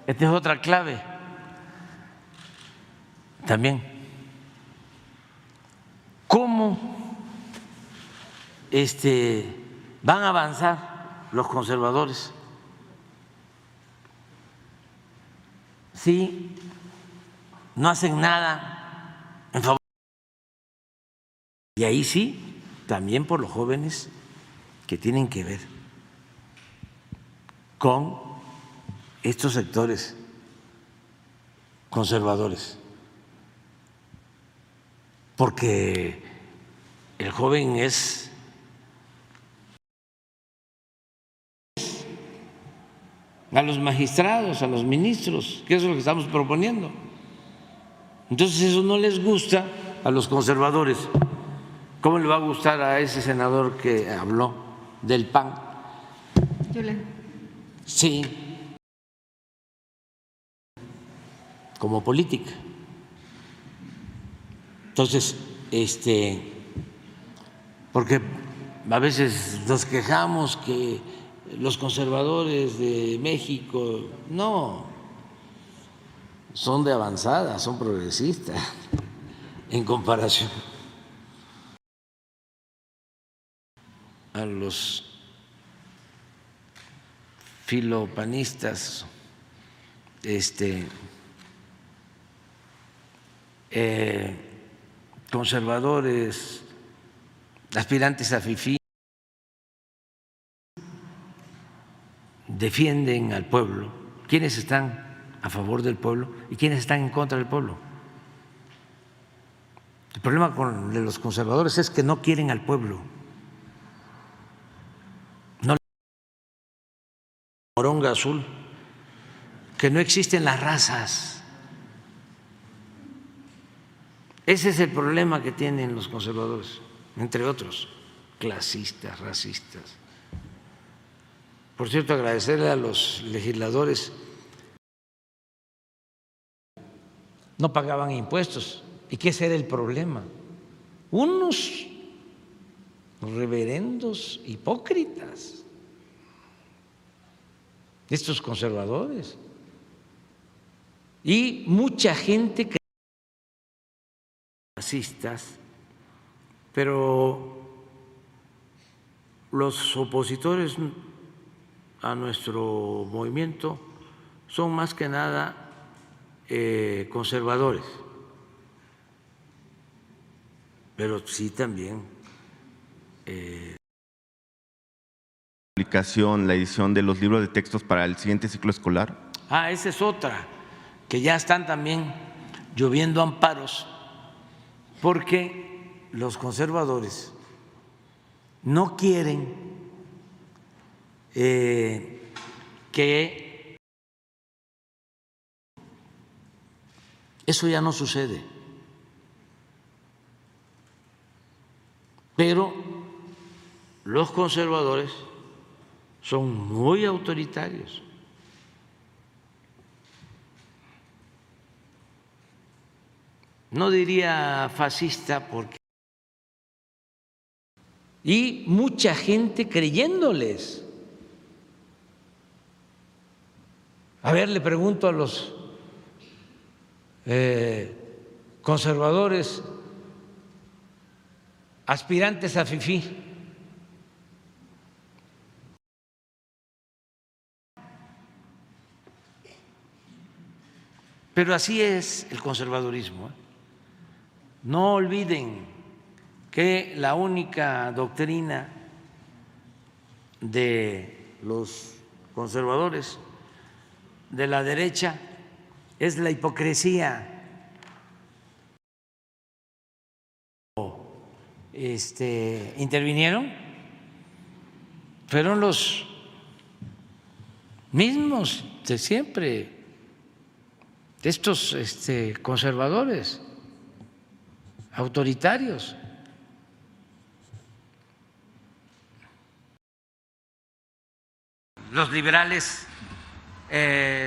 esta es otra clave también. ¿Cómo van a avanzar los conservadores si no hacen nada en favor? Y ahí sí, también por los jóvenes que tienen que ver con estos sectores conservadores, porque el joven es a los magistrados, a los ministros, que eso es lo que estamos proponiendo. Entonces eso no les gusta a los conservadores. ¿Cómo le va a gustar a ese senador que habló del PAN? Julen. Sí, como política. Entonces, porque a veces nos quejamos que los conservadores de México no son de avanzada, son progresistas en comparación a los filopanistas, conservadores, aspirantes a fifí, defienden al pueblo. ¿Quiénes están a favor del pueblo y quiénes están en contra del pueblo? El problema de los conservadores es que no quieren al pueblo. No, moronga azul, que no existen las razas. Ese es el problema que tienen los conservadores, entre otros, clasistas, racistas. Por cierto, agradecerle a los legisladores. No pagaban impuestos. ¿Y qué ese era el problema? Unos reverendos hipócritas, estos conservadores, y mucha gente que racistas, pero los opositores a nuestro movimiento son más que nada conservadores, pero sí también la edición de los libros de textos para el siguiente ciclo escolar. Esa es otra, que ya están también lloviendo amparos, porque los conservadores no quieren que eso ya no sucede, pero los conservadores son muy autoritarios. No diría fascista porque y mucha gente creyéndoles. A ver, le pregunto a los conservadores aspirantes a fifí, pero así es el conservadurismo. No olviden que la única doctrina de los conservadores de la derecha es la hipocresía. Intervinieron, fueron los mismos de siempre, estos conservadores autoritarios. Los liberales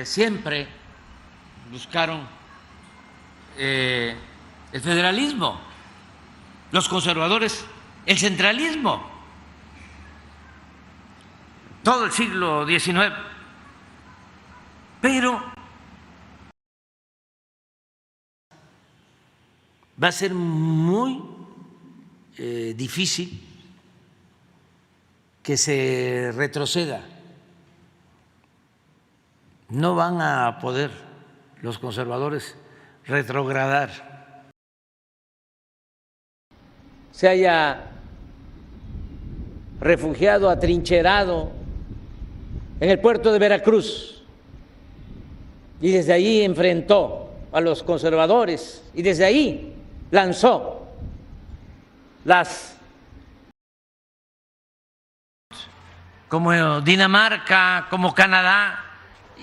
siempre buscaron el federalismo, los conservadores el centralismo, todo el siglo XIX, pero va a ser muy difícil que se retroceda. No van a poder los conservadores retrogradar. Se haya refugiado, atrincherado en el puerto de Veracruz y desde ahí enfrentó a los conservadores y desde ahí lanzó las como Dinamarca, como Canadá,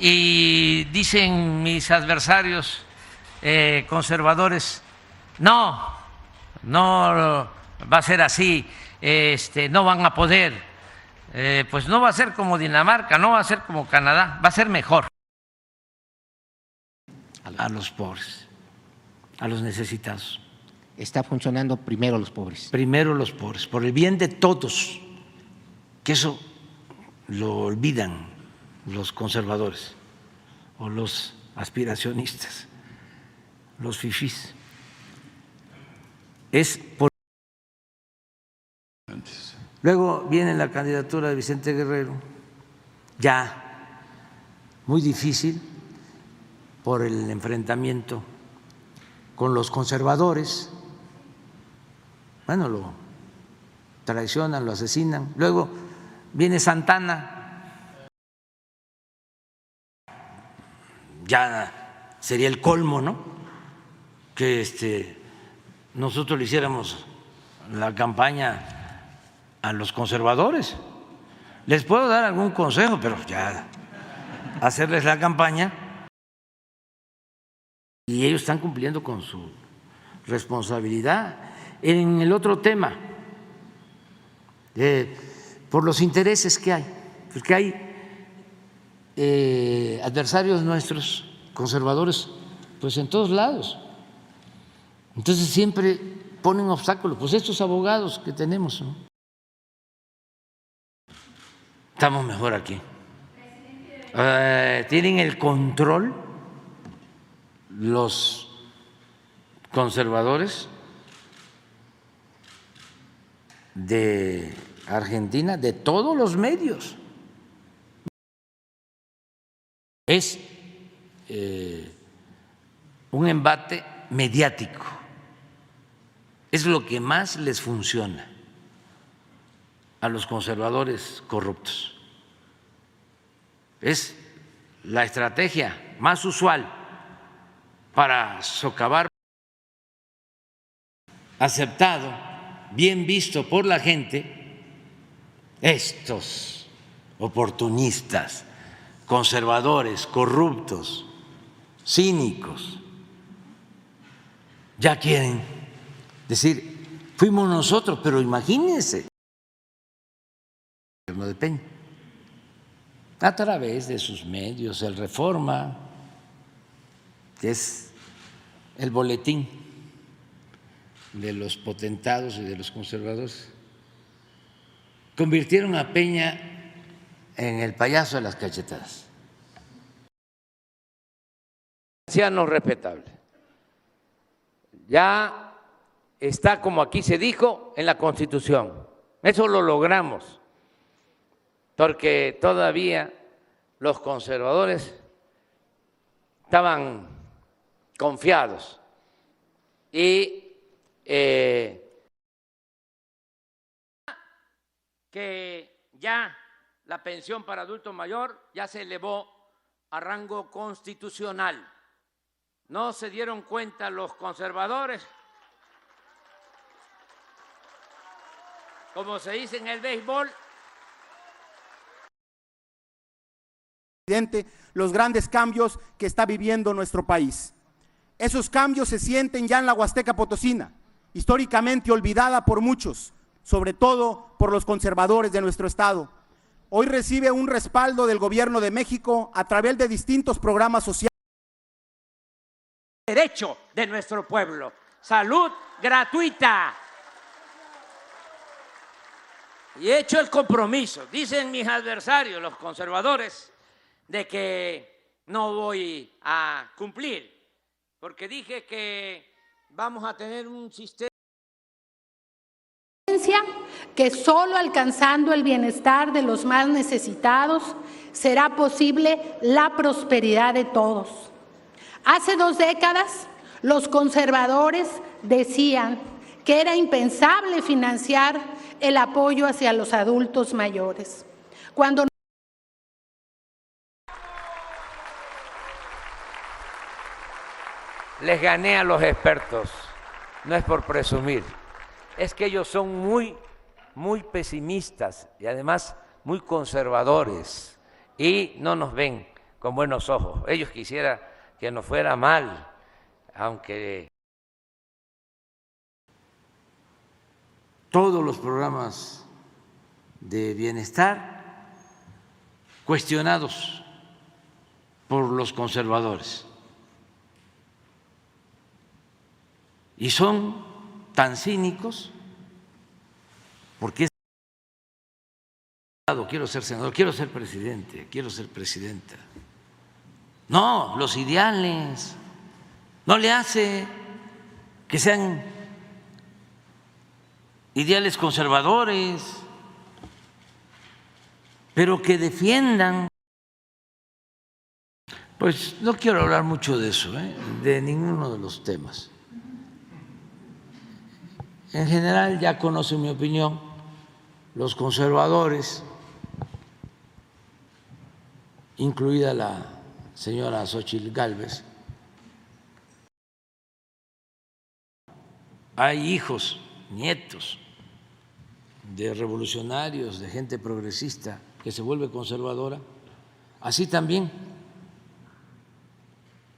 y dicen mis adversarios conservadores, no va a ser así, no van a poder, pues no va a ser como Dinamarca, no va a ser como Canadá, va a ser mejor. A los pobres, a los necesitados. Está funcionando primero los pobres. Primero los pobres, por el bien de todos, que eso lo olvidan los conservadores o los aspiracionistas, los fifís. Es por... Luego viene la candidatura de Vicente Guerrero, ya muy difícil por el enfrentamiento con los conservadores. Bueno, lo traicionan, lo asesinan. Luego viene Santana, ya sería el colmo, ¿no? Que nosotros le hiciéramos la campaña a los conservadores. Les puedo dar algún consejo, pero ya hacerles la campaña, y ellos están cumpliendo con su responsabilidad. En el otro tema, por los intereses que hay, porque hay adversarios nuestros, conservadores, pues en todos lados. Entonces siempre ponen obstáculos, pues estos abogados que tenemos, ¿no? Estamos mejor aquí. Tienen el control los conservadores de Argentina, de todos los medios. Es un embate mediático, es lo que más les funciona a los conservadores corruptos. Es la estrategia más usual para socavar, aceptado, bien visto por la gente, estos oportunistas, conservadores, corruptos, cínicos, ya quieren decir, fuimos nosotros, pero imagínense, el gobierno de Peña, a través de sus medios, el Reforma, que es el boletín de los potentados y de los conservadores, convirtieron a Peña en el payaso de las cachetadas. anciano respetable. Ya está, como aquí se dijo, en la Constitución. Eso lo logramos, porque todavía los conservadores estaban confiados y que ya la pensión para adulto mayor ya se elevó a rango constitucional. No se dieron cuenta los conservadores, como se dice en el béisbol. Los grandes cambios que está viviendo nuestro país. Esos cambios se sienten ya en la Huasteca Potosina, históricamente olvidada por muchos, sobre todo por los conservadores de nuestro estado. Hoy recibe un respaldo del Gobierno de México a través de distintos programas sociales. Derecho de nuestro pueblo, salud gratuita. Y he hecho el compromiso, dicen mis adversarios, los conservadores, de que no voy a cumplir, porque dije que vamos a tener un sistema que solo alcanzando el bienestar de los más necesitados será posible la prosperidad de todos. Hace 2 décadas, los conservadores decían que era impensable financiar el apoyo hacia los adultos mayores. Cuando les gané a los expertos, no es por presumir, es que ellos son muy pesimistas y además muy conservadores y no nos ven con buenos ojos. Ellos quisieran que nos fuera mal, aunque todos los programas de bienestar cuestionados por los conservadores. Y son tan cínicos porque quiero ser senador, quiero ser presidente, quiero ser presidenta. No, los ideales no le hace que sean ideales conservadores, pero que defiendan. Pues no quiero hablar mucho de eso, de ninguno de los temas. En general ya conocen mi opinión, los conservadores, incluida la señora Xóchitl Gálvez. Hay hijos, nietos de revolucionarios, de gente progresista que se vuelve conservadora, así también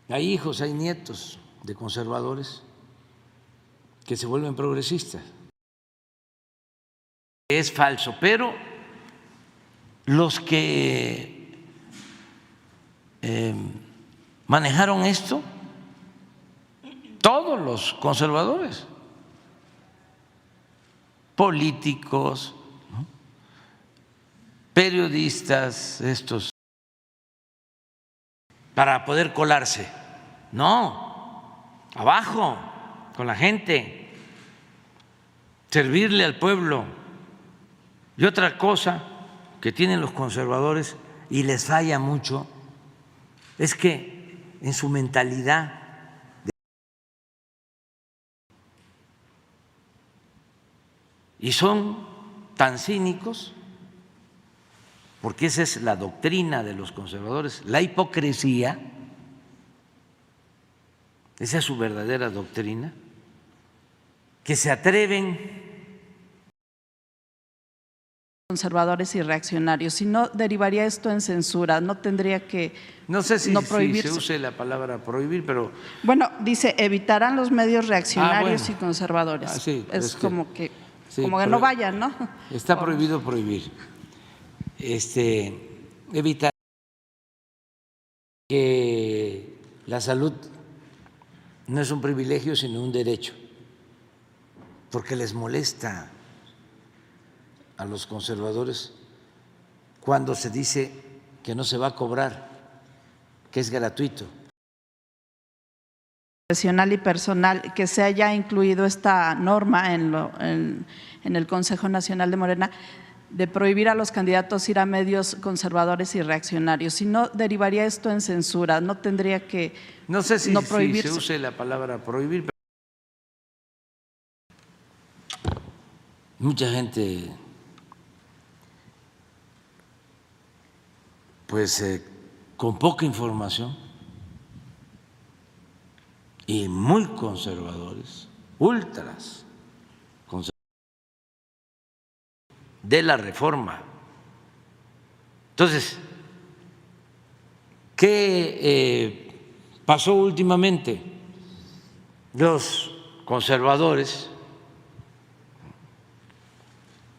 hay hijos, hay nietos de conservadores que se vuelven progresistas. Es falso, pero los que manejaron esto, todos los conservadores, políticos, ¿no?, periodistas, estos, para poder colarse. No, abajo, con la gente, servirle al pueblo. Y otra cosa que tienen los conservadores y les falla mucho es que en su mentalidad y son tan cínicos, porque esa es la doctrina de los conservadores, la hipocresía, esa es su verdadera doctrina, que se atreven. Conservadores y reaccionarios, si no derivaría esto en censura, no tendría que No sé si, no si prohibir. se use la palabra prohibir, pero bueno, dice evitarán los medios reaccionarios bueno. y conservadores. Sí, es como que sí, como que no vayan, ¿no? Está prohibido prohibir. Evitar que la salud no es un privilegio, sino un derecho, porque les molesta a los conservadores cuando se dice que no se va a cobrar, que es gratuito. Profesional y personal, que se haya incluido esta norma en el Consejo Nacional de Morena de prohibir a los candidatos ir a medios conservadores y reaccionarios. Si no derivaría esto en censura, no tendría que no sé si, no si prohibir. se use la palabra prohibir, pero mucha gente pues con poca información y muy conservadores, ultras conservadores de la reforma. Entonces, ¿qué pasó últimamente? Los conservadores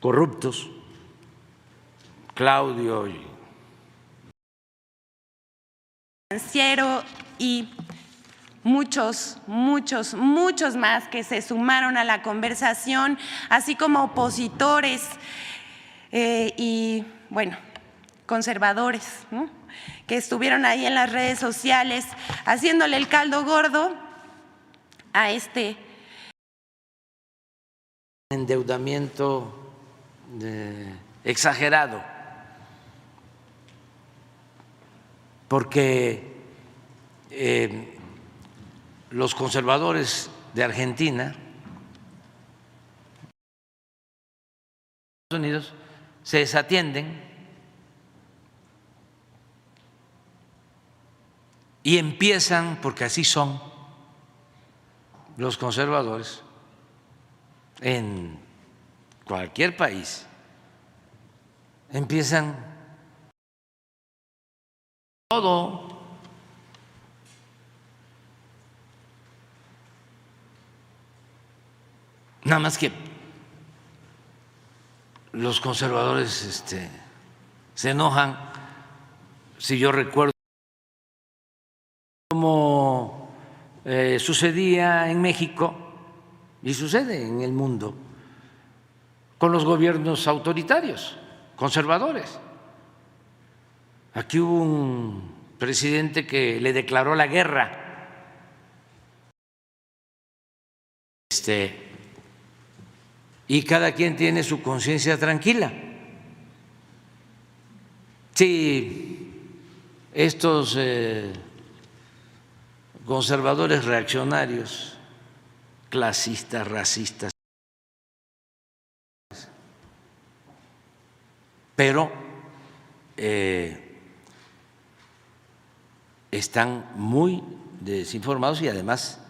corruptos, Claudio y muchos más que se sumaron a la conversación, así como opositores y, bueno, conservadores, ¿no?, que estuvieron ahí en las redes sociales haciéndole el caldo gordo a este endeudamiento exagerado, porque los conservadores de Argentina, Estados Unidos, se desatienden y empiezan, porque así son los conservadores en cualquier país, empiezan todo. Nada más que los conservadores se enojan, si yo recuerdo, como sucedía en México y sucede en el mundo con los gobiernos autoritarios, conservadores. Aquí hubo un presidente que le declaró la guerra y cada quien tiene su conciencia tranquila. Si estos conservadores reaccionarios, clasistas, racistas, pero están muy desinformados y además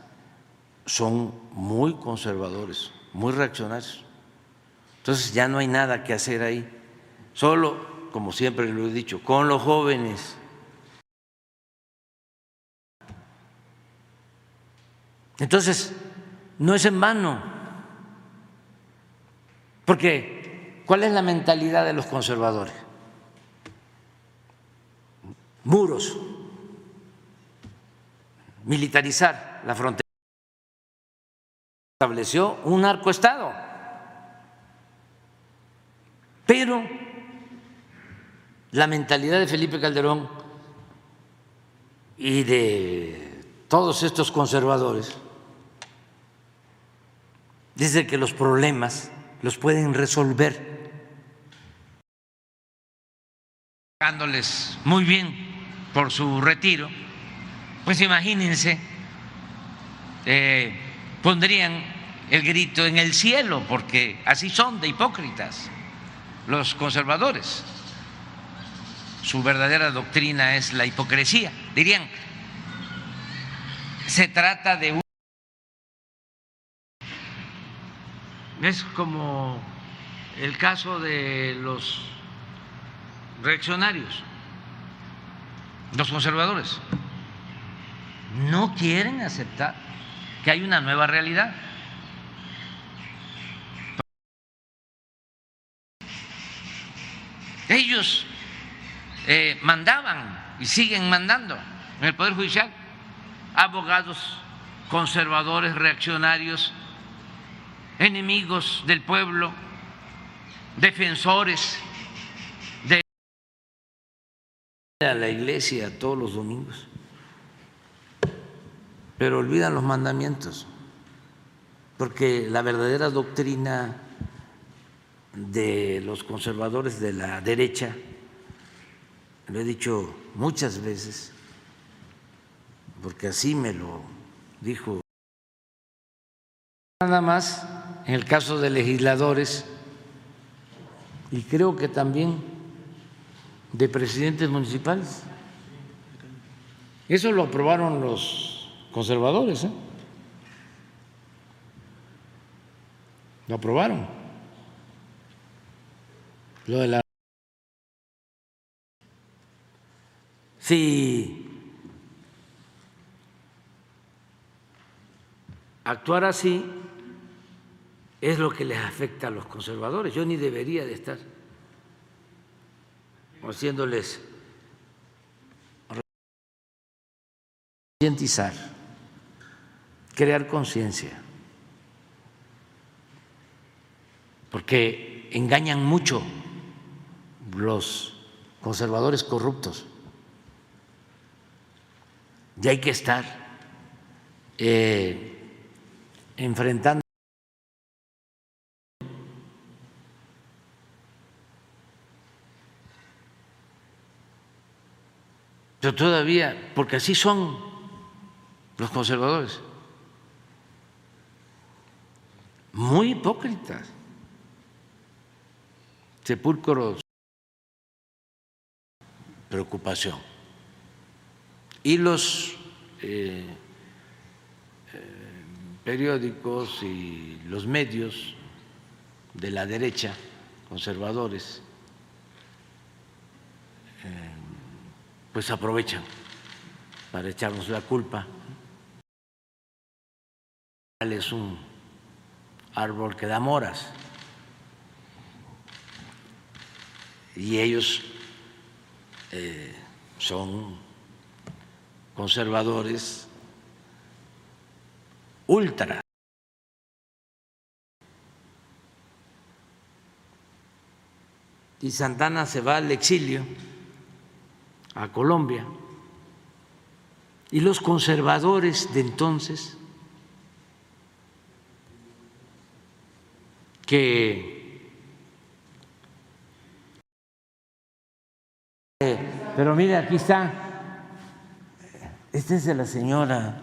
son muy conservadores, muy reaccionarios. Entonces ya no hay nada que hacer ahí, solo, como siempre lo he dicho, con los jóvenes. Entonces, no es en vano, porque ¿cuál es la mentalidad de los conservadores? Muros, militarizar la frontera. Estableció un narcoestado, pero la mentalidad de Felipe Calderón y de todos estos conservadores dice que los problemas los pueden resolver pagándoles muy bien por su retiro. Pues imagínense, pondrían el grito en el cielo, porque así son de hipócritas los conservadores. Su verdadera doctrina es la hipocresía. Dirían, se trata de es como el caso de los reaccionarios, los conservadores. No quieren aceptar que hay una nueva realidad. Ellos mandaban y siguen mandando en el Poder Judicial abogados conservadores, reaccionarios, enemigos del pueblo, defensores de la iglesia todos los domingos, pero olvidan los mandamientos, porque la verdadera doctrina de los conservadores de la derecha, lo he dicho muchas veces, porque así me lo dijo, nada más en el caso de legisladores y creo que también de presidentes municipales. Eso lo aprobaron los conservadores, lo aprobaron. Lo de la si actuar así es lo que les afecta a los conservadores. Yo ni debería de estar haciéndoles concientizar, crear conciencia, porque engañan mucho los conservadores corruptos y hay que estar enfrentando. Pero todavía, porque así son los conservadores, muy hipócritas, sepulcros, preocupación. Y los periódicos y los medios de la derecha, conservadores, pues aprovechan para echarnos la culpa. Es un árbol que da moras y ellos son conservadores ultra. Y Santana se va al exilio a Colombia y los conservadores de entonces, pero mire, aquí está, este es de la señora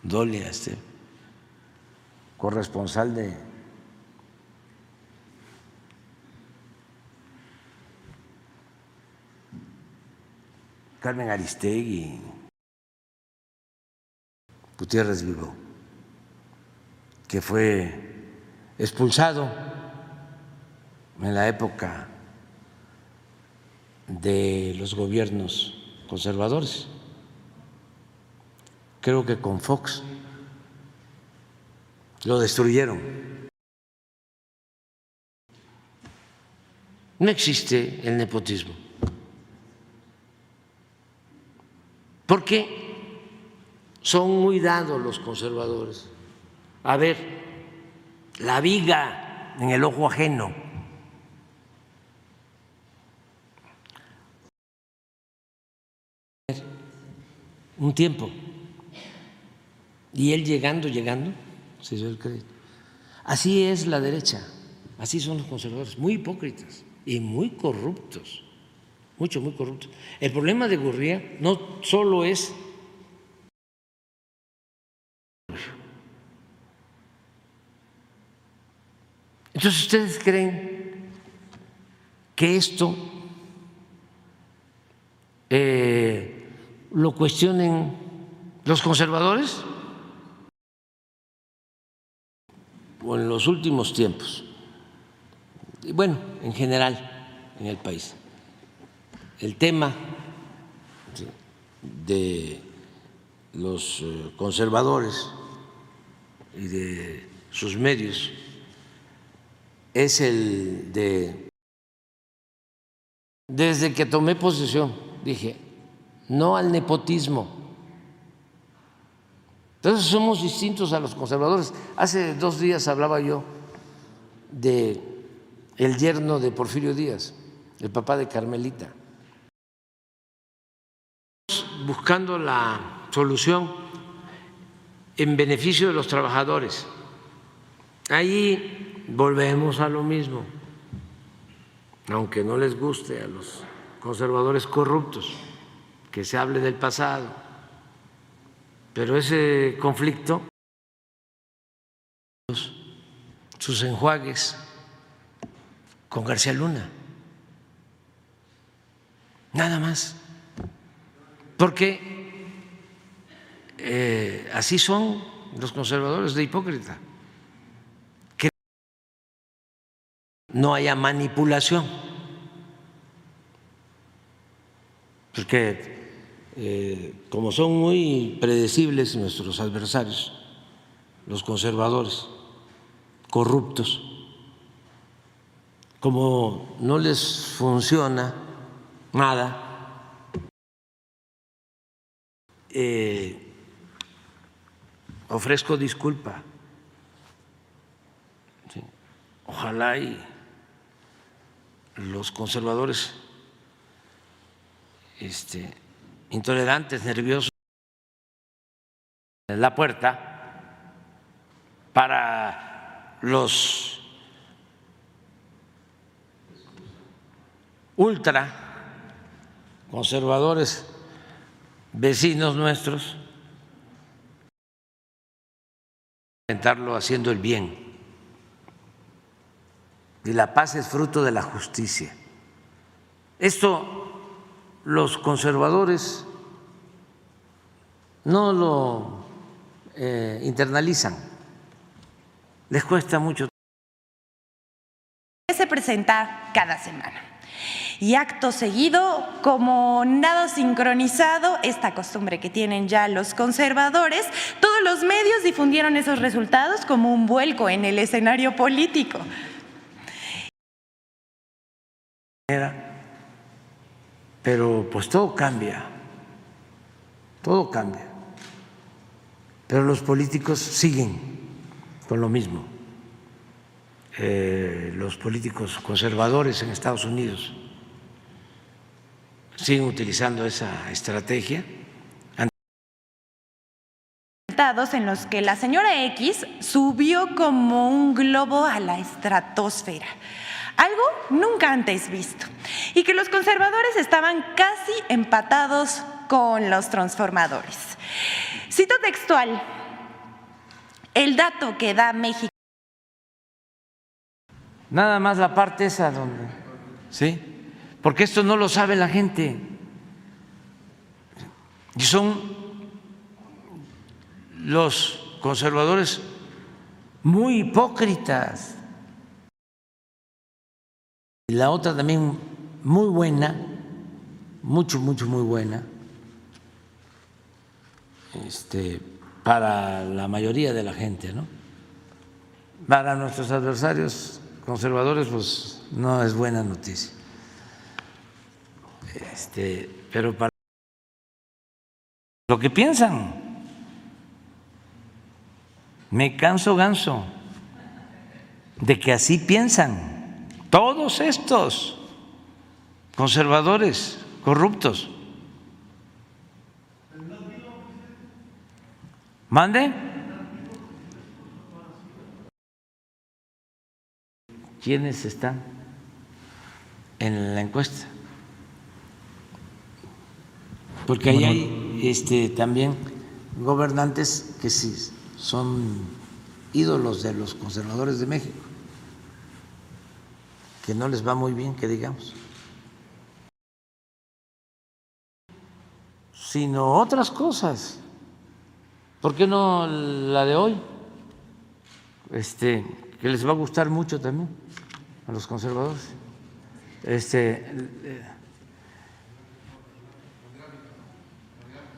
Dolia, corresponsal de Carmen Aristegui, Gutiérrez Vivo, que fue expulsado en la época de los gobiernos conservadores, creo que con Fox, lo destruyeron. No existe el nepotismo, porque son muy dados los conservadores a ver la viga en el ojo ajeno. Un tiempo. Y él llegando, se dio el crédito. Así es la derecha, así son los conservadores, muy hipócritas y muy corruptos, muy corruptos. El problema de Gurría no solo es entonces, ¿ustedes creen que esto lo cuestionen los conservadores? O en los últimos tiempos, y bueno, en general en el país, el tema de los conservadores y de sus medios es el de, desde que tomé posesión, dije, no al nepotismo. Entonces somos distintos a los conservadores. Hace 2 días hablaba yo de el yerno de Porfirio Díaz, el papá de Carmelita, buscando la solución en beneficio de los trabajadores. Ahí volvemos a lo mismo, aunque no les guste a los conservadores corruptos que se hable del pasado. Pero ese conflicto, sus enjuagues con García Luna, nada más, porque así son los conservadores de hipócrita, que no haya manipulación, porque como son muy predecibles nuestros adversarios, los conservadores corruptos, como no les funciona nada, ofrezco disculpa. Sí. Ojalá y los conservadores intolerantes, nerviosos, la puerta para los ultra conservadores vecinos nuestros, intentarlo haciendo el bien. Y la paz es fruto de la justicia. Esto los conservadores no lo internalizan, les cuesta mucho. Se presenta cada semana. Y acto seguido, como nada sincronizado, esta costumbre que tienen ya los conservadores, todos los medios difundieron esos resultados como un vuelco en el escenario político. Pero pues todo cambia, todo cambia. Pero los políticos siguen con lo mismo. Los políticos conservadores en Estados Unidos siguen utilizando esa estrategia. Resultados en los que la señora X subió como un globo a la estratosfera, algo nunca antes visto, y que los conservadores estaban casi empatados con los transformadores. Cito textual, el dato que da México. Nada más la parte esa donde, ¿sí? Porque esto no lo sabe la gente. Y son los conservadores muy hipócritas. Y la otra también muy buena, muy buena, para la mayoría de la gente, ¿no? Para nuestros adversarios conservadores, pues no es buena noticia. Pero para lo que piensan, me canso ganso de que así piensan todos estos conservadores corruptos. ¿Mande? ¿Quiénes están en la encuesta? Porque ahí hay también gobernantes que sí son ídolos de los conservadores de México, que no les va muy bien, que digamos, sino otras cosas. ¿Por qué no la de hoy? Que les va a gustar mucho también a los conservadores.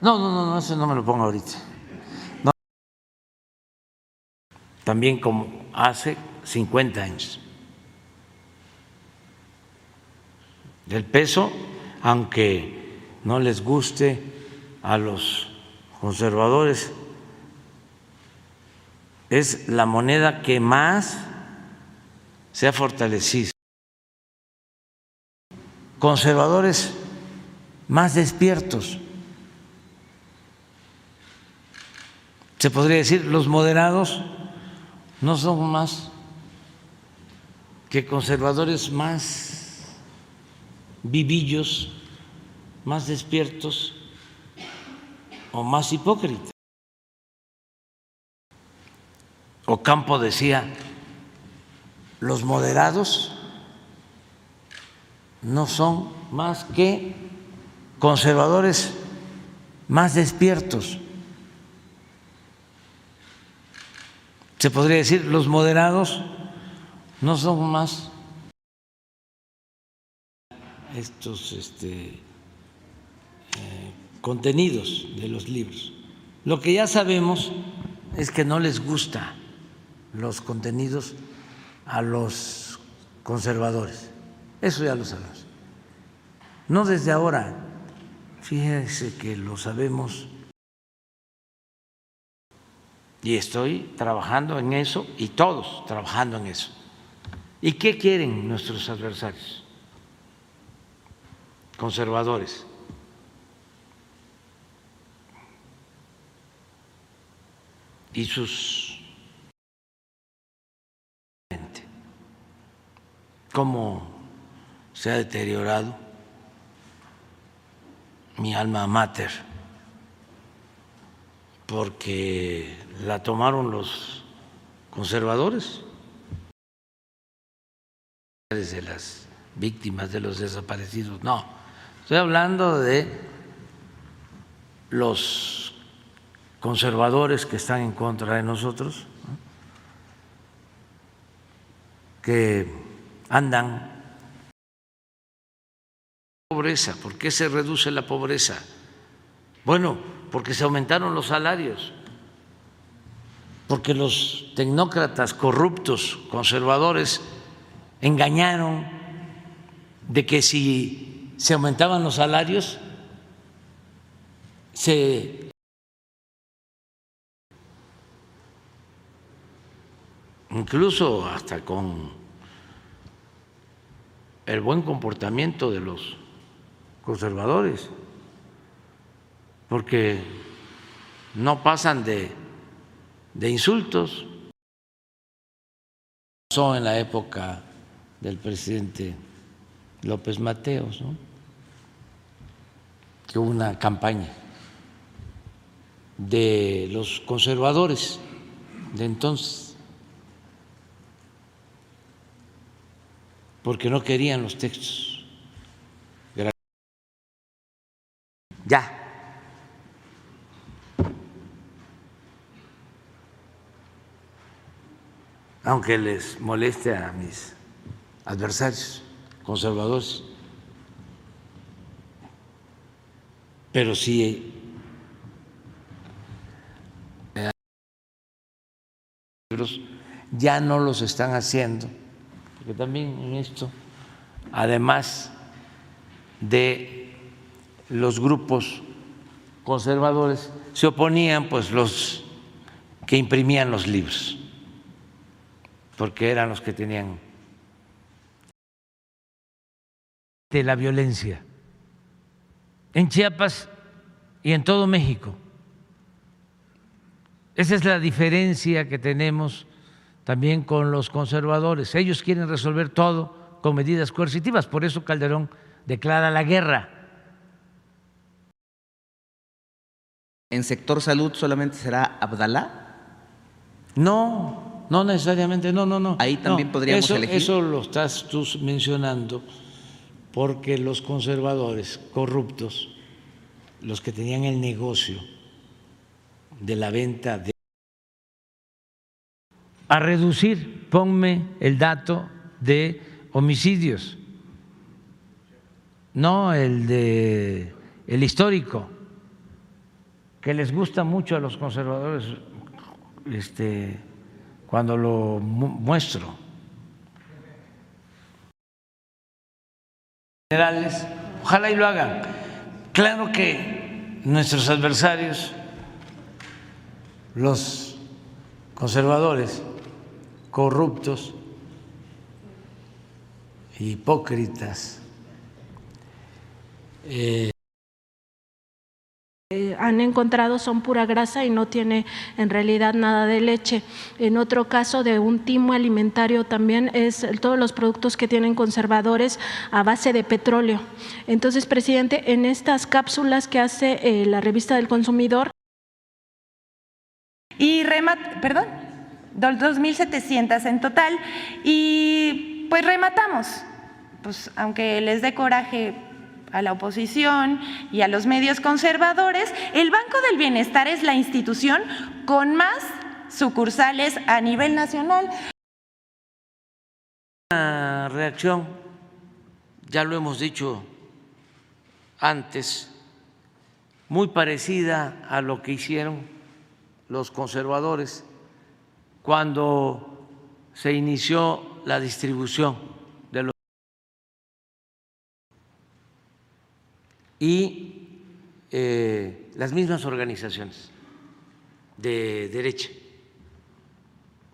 No, eso no me lo pongo ahorita. No. También como hace 50 años. El peso, aunque no les guste a los conservadores, es la moneda que más se ha fortalecido. Conservadores más despiertos. Se podría decir, los moderados no son más que conservadores más vivillos, más despiertos o más hipócritas. Ocampo decía, los moderados no son más que conservadores más despiertos. Se podría decir, los moderados no son más estos contenidos de los libros. Lo que ya sabemos es que no les gusta los contenidos a los conservadores. Eso ya lo sabemos. No desde ahora, fíjense que lo sabemos y estoy trabajando en eso y todos trabajando en eso. ¿Y qué quieren nuestros adversarios conservadores? y sus cómo se ha deteriorado mi alma mater, porque la tomaron los conservadores, de las víctimas, de los desaparecidos. No, estoy hablando de los conservadores que están en contra de nosotros, ¿no?, que andan. Pobreza, ¿por qué se reduce la pobreza? Bueno, porque se aumentaron los salarios, porque los tecnócratas corruptos, conservadores, engañaron de que si se aumentaban los salarios, incluso hasta con el buen comportamiento de los conservadores, porque no pasan de insultos. Pasó en la época del presidente López Mateos, ¿no?, que hubo una campaña de los conservadores de entonces, porque no querían los textos. Ya. Aunque les moleste a mis adversarios conservadores, pero sí ya no los están haciendo, porque también en esto, además de los grupos conservadores, se oponían pues los que imprimían los libros, porque eran los que tenían de la violencia en Chiapas y en todo México. Esa es la diferencia que tenemos también con los conservadores. Ellos quieren resolver todo con medidas coercitivas, por eso Calderón declara la guerra. ¿En sector salud solamente será Abdalá? No, no necesariamente, no. Ahí también podríamos elegir. Eso lo estás tú mencionando porque los conservadores corruptos, los que tenían el negocio de la venta de... A reducir, ponme el dato de homicidios, no el histórico, que les gusta mucho a los conservadores cuando lo muestro. Generales, ojalá y lo hagan. Claro que nuestros adversarios, los conservadores, corruptos, hipócritas, han encontrado son pura grasa y no tiene en realidad nada de leche. En otro caso de un timo alimentario también es todos los productos que tienen conservadores a base de petróleo. Entonces, presidente, en estas cápsulas que hace la revista del Consumidor. Y 2.700 en total. Y pues rematamos, pues aunque les dé coraje a la oposición y a los medios conservadores, el Banco del Bienestar es la institución con más sucursales a nivel nacional. Una reacción, ya lo hemos dicho antes, muy parecida a lo que hicieron los conservadores cuando se inició la distribución de los y las mismas organizaciones de derecha,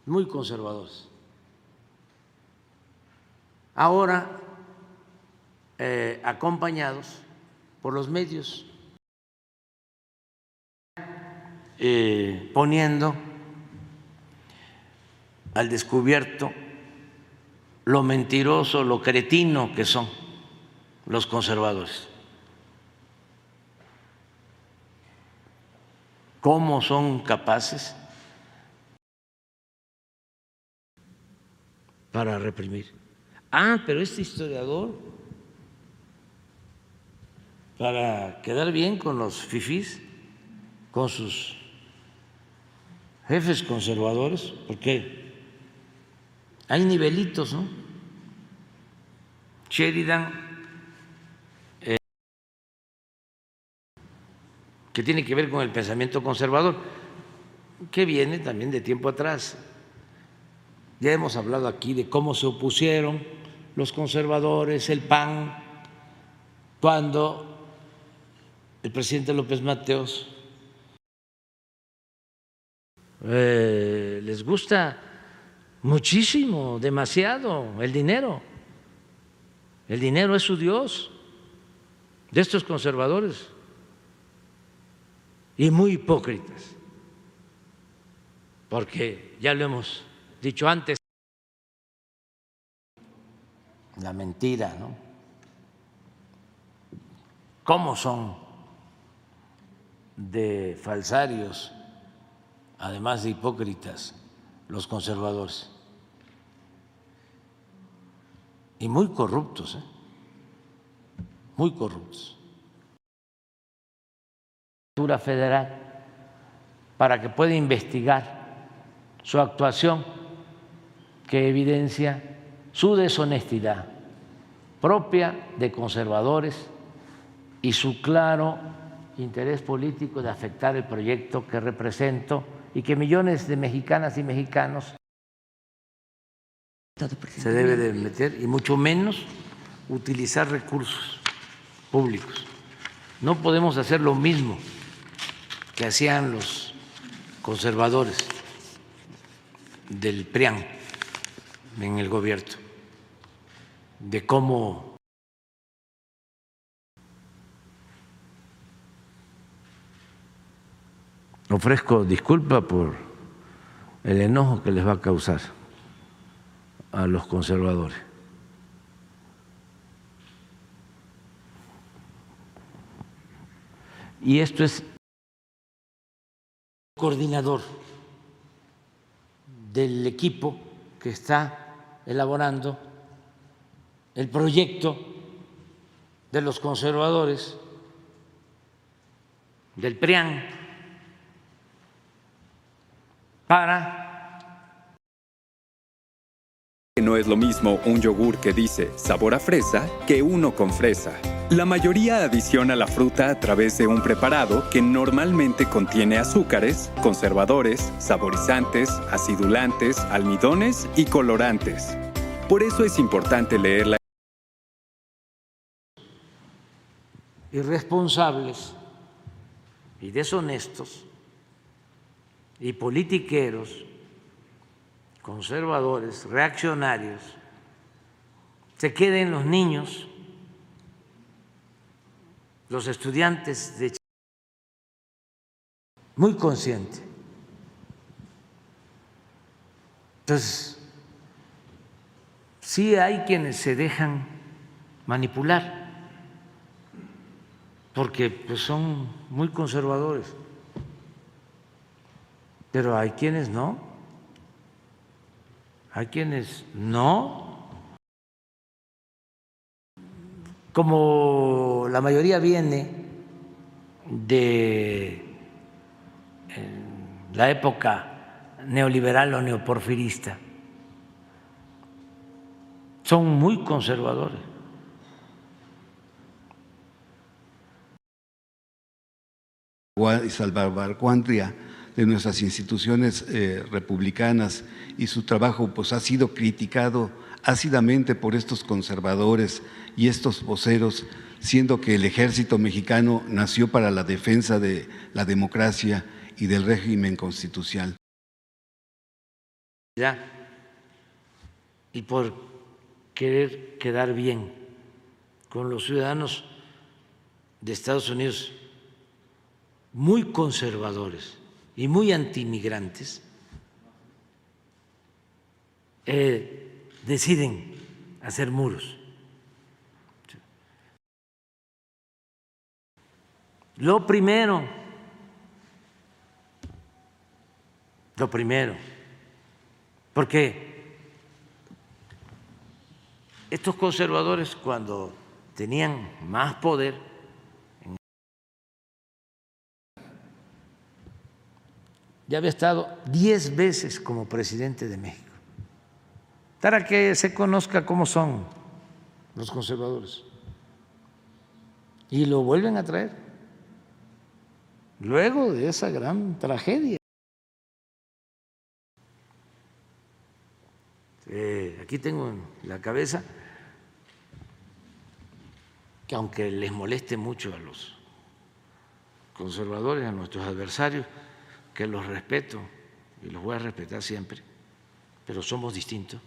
muy conservadores. Ahora, acompañados por los medios, poniendo al descubierto lo mentiroso, lo cretino que son los conservadores. ¿Cómo son capaces para reprimir? Ah, pero este historiador, para quedar bien con los fifís, con sus jefes conservadores, porque hay nivelitos, ¿no? Sheridan, que tiene que ver con el pensamiento conservador, que viene también de tiempo atrás. Ya hemos hablado aquí de cómo se opusieron los conservadores, el PAN, cuando el presidente López Mateos les gusta muchísimo, demasiado el dinero. El dinero es su Dios de estos conservadores y muy hipócritas, porque ya lo hemos dicho antes, la mentira, ¿no? ¿Cómo son de falsarios, además de hipócritas, los conservadores? Y muy corruptos, muy corruptos. Federal para que pueda investigar su actuación, que evidencia su deshonestidad propia de conservadores y su claro interés político de afectar el proyecto que represento y que millones de mexicanas y mexicanos se debe de meter, y mucho menos utilizar recursos públicos. No podemos hacer lo mismo que hacían los conservadores del PRIAN en el gobierno, de cómo ofrezco disculpa por el enojo que les va a causar a los conservadores. Y esto es coordinador del equipo que está elaborando el proyecto de los conservadores del PRIAN para... No es lo mismo un yogur que dice sabor a fresa que uno con fresa. La mayoría adiciona la fruta a través de un preparado que normalmente contiene azúcares, conservadores, saborizantes, acidulantes, almidones y colorantes. Por eso es importante leer la... Irresponsables y deshonestos y politiqueros, conservadores, reaccionarios, se queden los niños, los estudiantes de muy conscientes. Entonces, sí hay quienes se dejan manipular, porque pues, son muy conservadores, pero hay quienes no. Hay quienes no, como la mayoría viene de la época neoliberal o neoporfirista, son muy conservadores. Y salvaguardia de nuestras instituciones republicanas, y su trabajo pues ha sido criticado ácidamente por estos conservadores y estos voceros, siendo que el ejército mexicano nació para la defensa de la democracia y del régimen constitucional. Y por querer quedar bien con los ciudadanos de Estados Unidos, muy conservadores y muy antimigrantes, deciden hacer muros. Lo primero, porque estos conservadores, cuando tenían más poder, ya había estado 10 veces como presidente de México, para que se conozca cómo son los conservadores. Y lo vuelven a traer luego de esa gran tragedia. Aquí tengo en la cabeza que, aunque les moleste mucho a los conservadores, a nuestros adversarios, que los respeto y los voy a respetar siempre, pero somos distintos.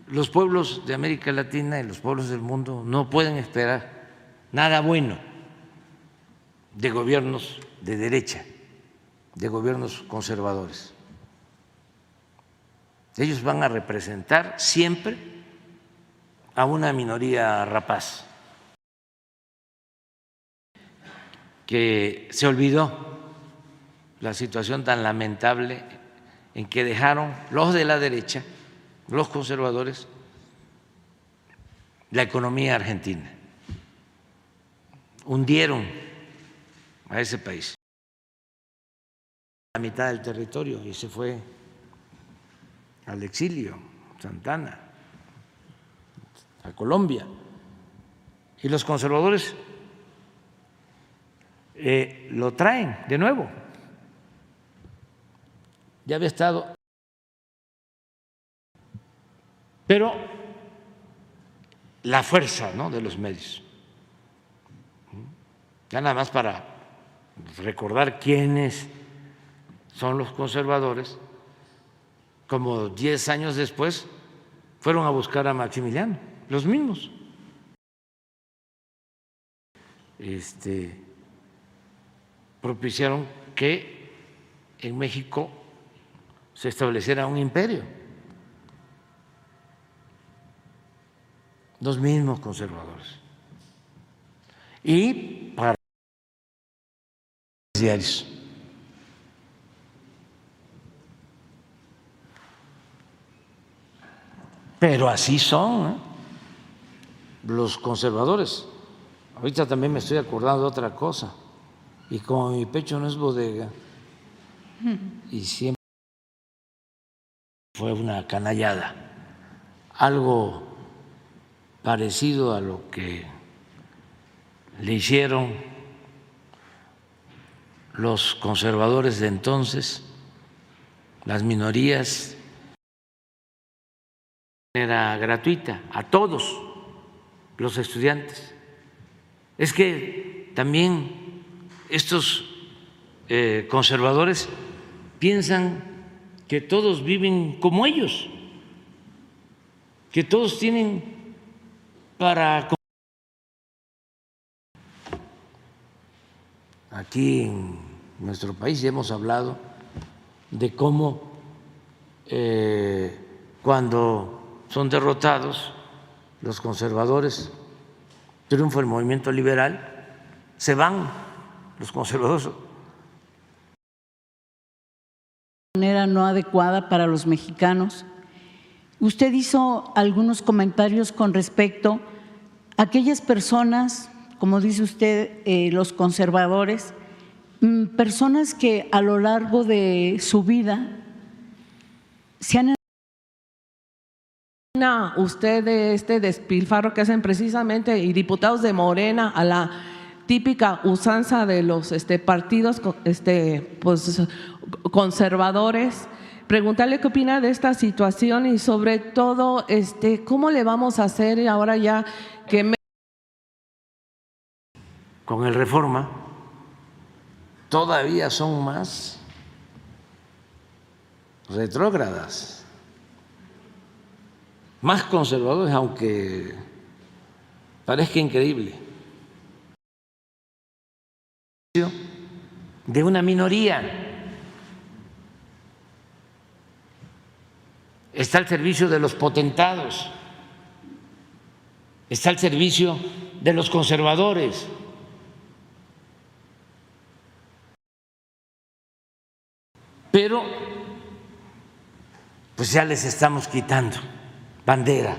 Los pueblos de América Latina y los pueblos del mundo no pueden esperar nada bueno de gobiernos de derecha, de gobiernos conservadores. Ellos van a representar siempre a una minoría rapaz que se olvidó la situación tan lamentable en que dejaron los de la derecha, los conservadores, la economía argentina. Hundieron a ese país, la mitad del territorio, y se fue al exilio, Santana, a Colombia. Y los conservadores lo traen de nuevo. Ya había estado, pero la fuerza, ¿no?, de los medios. Ya nada más para recordar quiénes son los conservadores, como 10 años después fueron a buscar a Maximiliano, los mismos. Propiciaron que en México se estableciera un imperio. Los mismos conservadores. Y para diarios. Pero así son, ¿eh?, los conservadores. Ahorita también me estoy acordando de otra cosa, y como mi pecho no es bodega y siempre fue una canallada, algo parecido a lo que le hicieron los conservadores de entonces, las minorías, era gratuita a todos los estudiantes. Es que también estos conservadores piensan que todos viven como ellos, que todos tienen para... Aquí en nuestro país ya hemos hablado de cómo cuando son derrotados los conservadores, triunfa el movimiento liberal, se van los conservadores. De manera no adecuada para los mexicanos. Usted hizo algunos comentarios con respecto a aquellas personas, como dice usted, los conservadores, personas que a lo largo de su vida se han... Usted de este despilfarro que hacen precisamente y diputados de Morena a la típica usanza de los partidos pues, conservadores. Preguntarle qué opina de esta situación y sobre todo cómo le vamos a hacer ahora ya que con el Reforma todavía son más retrógradas, más conservadores, aunque parezca increíble, de una minoría está al servicio de los potentados, está al servicio de los conservadores. Pero pues ya les estamos quitando bandera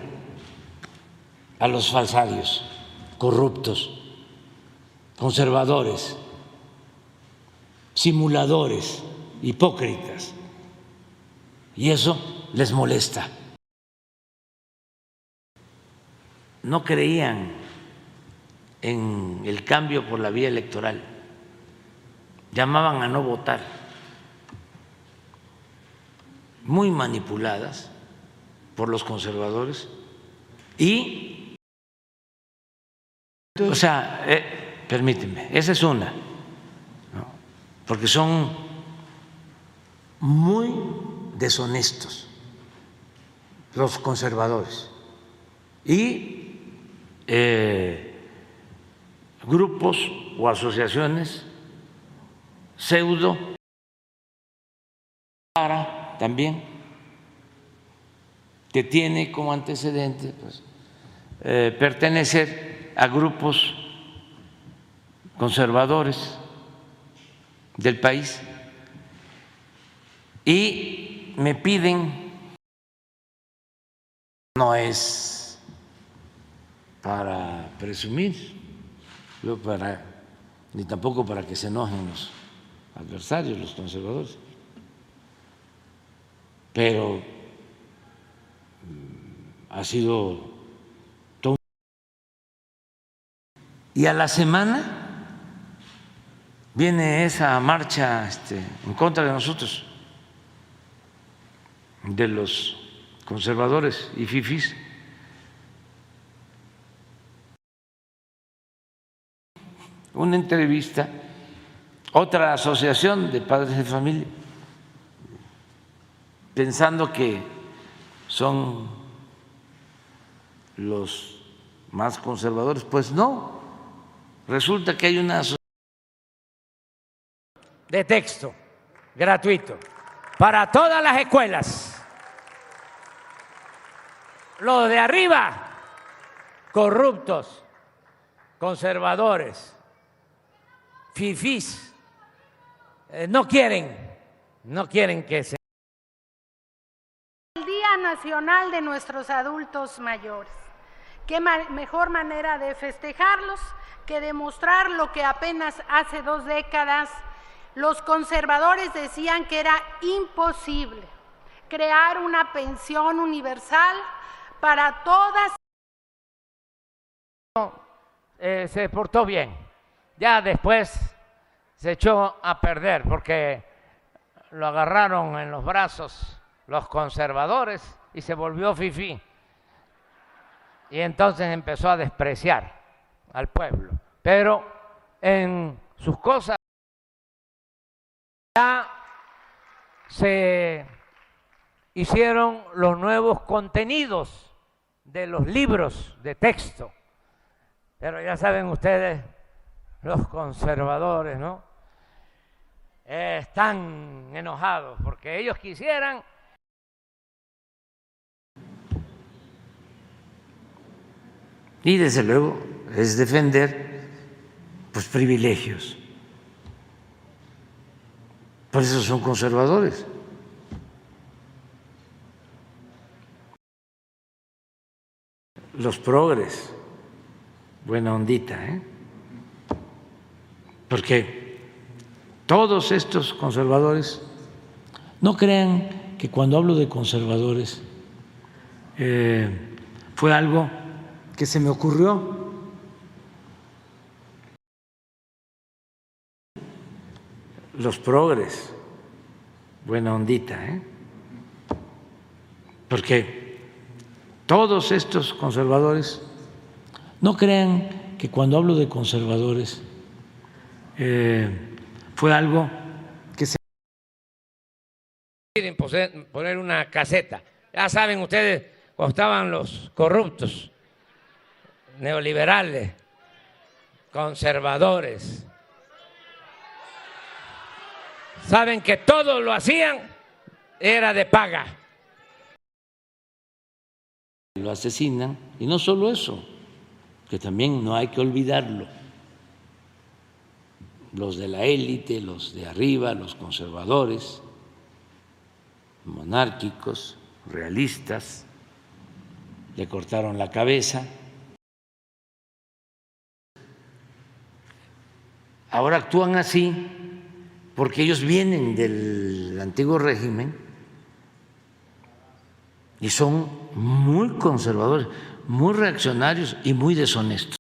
a los falsarios, corruptos, conservadores, simuladores, hipócritas. Y eso les molesta. No creían en el cambio por la vía electoral, llamaban a no votar, muy manipuladas por los conservadores y, o sea, permíteme, esa es una, ¿no? Porque son muy deshonestos los conservadores y grupos o asociaciones pseudo también, que tiene como antecedente pues, pertenecer a grupos conservadores del país y me piden, no es para presumir, ni tampoco para que se enojen los adversarios, los conservadores, pero ha sido todo. Y a la semana viene esa marcha en contra de nosotros, de los conservadores y fifís. Una entrevista, otra asociación de padres de familia, pensando que son los más conservadores, pues no, resulta que hay una asociación de texto gratuito para todas las escuelas. Los de arriba, corruptos, conservadores, fifís, no quieren que se... El Día Nacional de nuestros adultos mayores. ¿Qué mejor manera de festejarlos que demostrar lo que apenas hace 2 décadas los conservadores decían que era imposible? Crear una pensión universal para todas. Se portó bien, ya después se echó a perder porque lo agarraron en los brazos los conservadores y se volvió fifí. Y entonces empezó a despreciar al pueblo. Pero en sus cosas ya se hicieron los nuevos contenidos de los libros de texto. Pero ya saben ustedes, los conservadores, ¿no? Están enojados porque ellos quisieran... Y desde luego es defender pues privilegios. Por eso son conservadores. Los progres, buena ondita, porque todos estos conservadores, no crean que cuando hablo de conservadores fue algo que se me ocurrió. Los progres, buena ondita, porque todos estos conservadores, no crean que cuando hablo de conservadores fue algo que se... Quieren poner una caseta. Ya saben ustedes, cuando estaban los corruptos, neoliberales, conservadores, saben que todo lo hacían era de paga. lo asesinan, y no solo eso, que también no hay que olvidarlo, los de la élite, los de arriba, los conservadores, monárquicos, realistas, le cortaron la cabeza. Ahora actúan así porque ellos vienen del antiguo régimen y son muy conservadores, muy reaccionarios y muy deshonestos.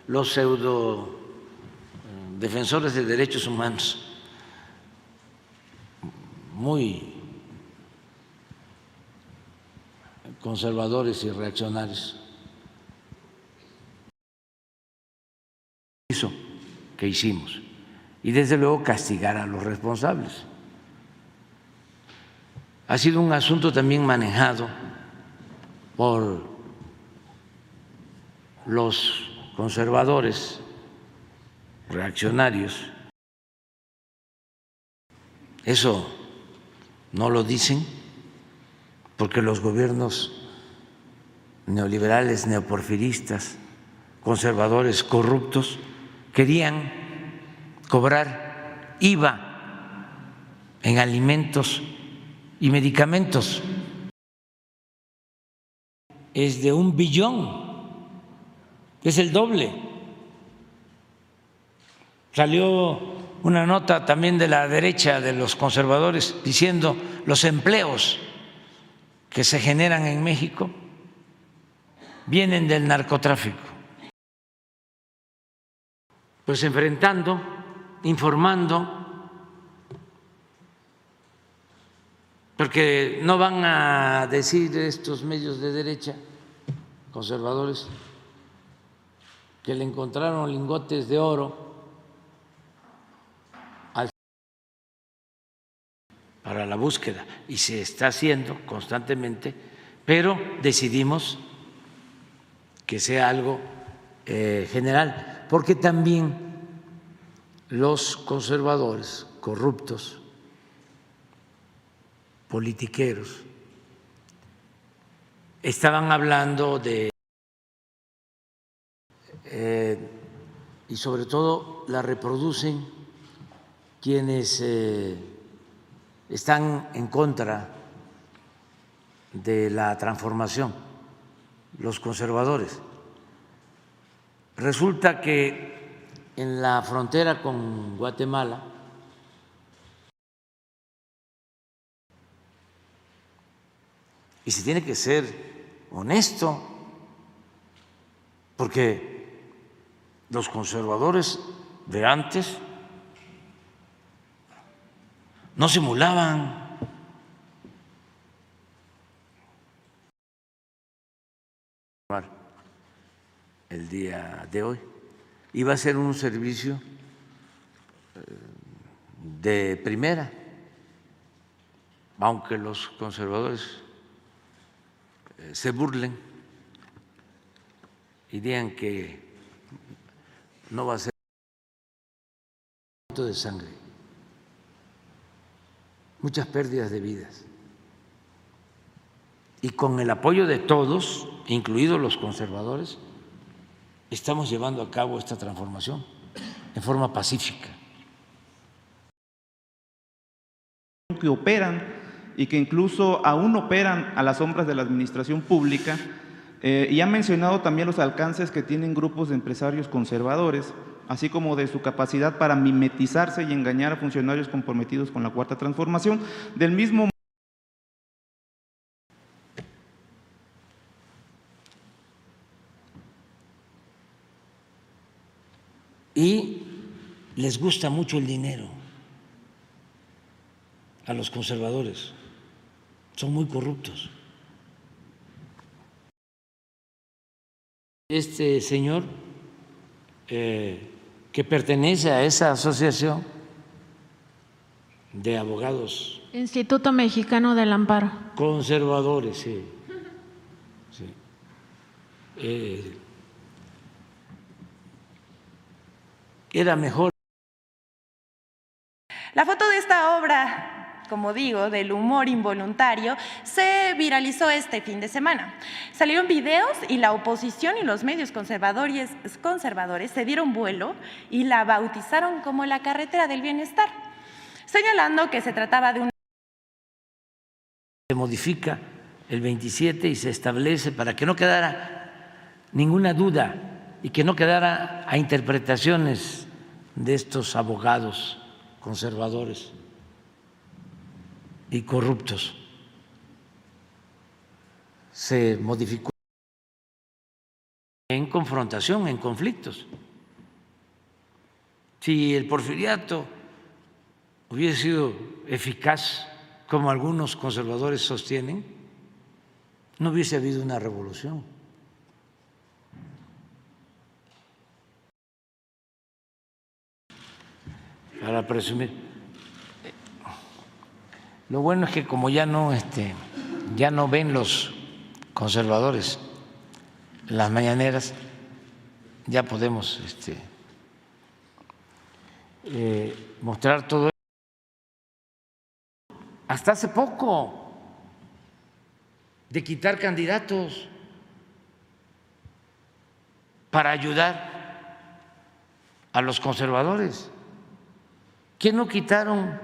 Los pseudo defensores de derechos humanos, muy conservadores y reaccionarios. Eso que hicimos. Y desde luego castigar a los responsables. Ha sido un asunto también manejado por los conservadores reaccionarios. Eso no lo dicen porque los gobiernos neoliberales, neoporfiristas, conservadores, corruptos, querían cobrar IVA en alimentos y medicamentos. Es de 1 billón, es el doble. Salió una nota también de la derecha, de los conservadores, diciendo los empleos que se generan en México vienen del narcotráfico. Pues enfrentando, informando, porque no van a decir estos medios de derecha, conservadores, que le encontraron lingotes de oro para la búsqueda, y se está haciendo constantemente, pero decidimos que sea algo general, porque también los conservadores corruptos, politiqueros, estaban hablando de, y sobre todo la reproducen quienes están en contra de la transformación, los conservadores. Resulta que en la frontera con Guatemala y se tiene que ser honesto, porque los conservadores de antes no simulaban. El día de hoy iba a ser un servicio de primera, aunque los conservadores se burlen y digan que no va a ser de sangre, muchas pérdidas de vidas. Y con el apoyo de todos, incluidos los conservadores, estamos llevando a cabo esta transformación en forma pacífica. Que operan y que incluso aún operan a las sombras de la administración pública, y han mencionado también los alcances que tienen grupos de empresarios conservadores, así como de su capacidad para mimetizarse y engañar a funcionarios comprometidos con la Cuarta Transformación. Del mismo y les gusta mucho el dinero a los conservadores, son muy corruptos. Este señor que pertenece a esa asociación de abogados, Instituto Mexicano del Amparo, conservadores, sí, sí. Era mejor. La foto de esta obra como digo, del humor involuntario, se viralizó este fin de semana. Salieron videos y la oposición y los medios conservadores se dieron vuelo y la bautizaron como la carretera del bienestar, señalando que se trataba de una... Se modifica el 27 y se establece para que no quedara ninguna duda y que no quedara a interpretaciones de estos abogados conservadores y corruptos. Se modificó en confrontación, en conflictos. Si el porfiriato hubiese sido eficaz, como algunos conservadores sostienen, no hubiese habido una revolución. Para presumir. Lo bueno es que como ya no ven los conservadores las mañaneras, ya podemos mostrar todo. Hasta hace poco, de quitar candidatos para ayudar a los conservadores. ¿Qué no quitaron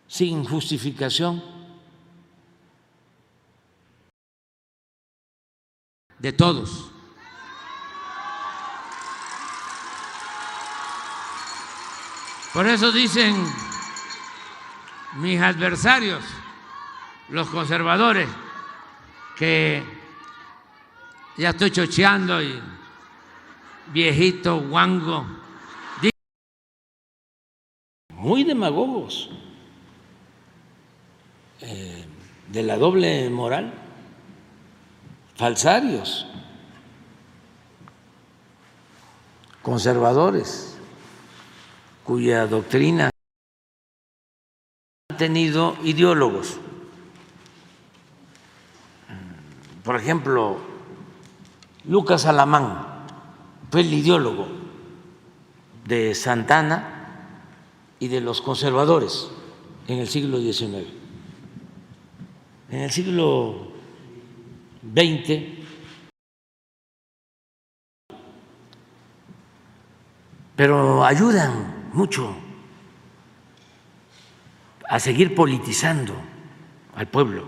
sin justificación? De todos. Por eso dicen mis adversarios, los conservadores, que ya estoy chocheando y viejito, guango, muy demagogos, de la doble moral, falsarios, conservadores, cuya doctrina ha tenido ideólogos. Por ejemplo, Lucas Alamán fue el ideólogo de Santana y de los conservadores en el siglo XIX. En el siglo XX pero ayudan mucho a seguir politizando al pueblo.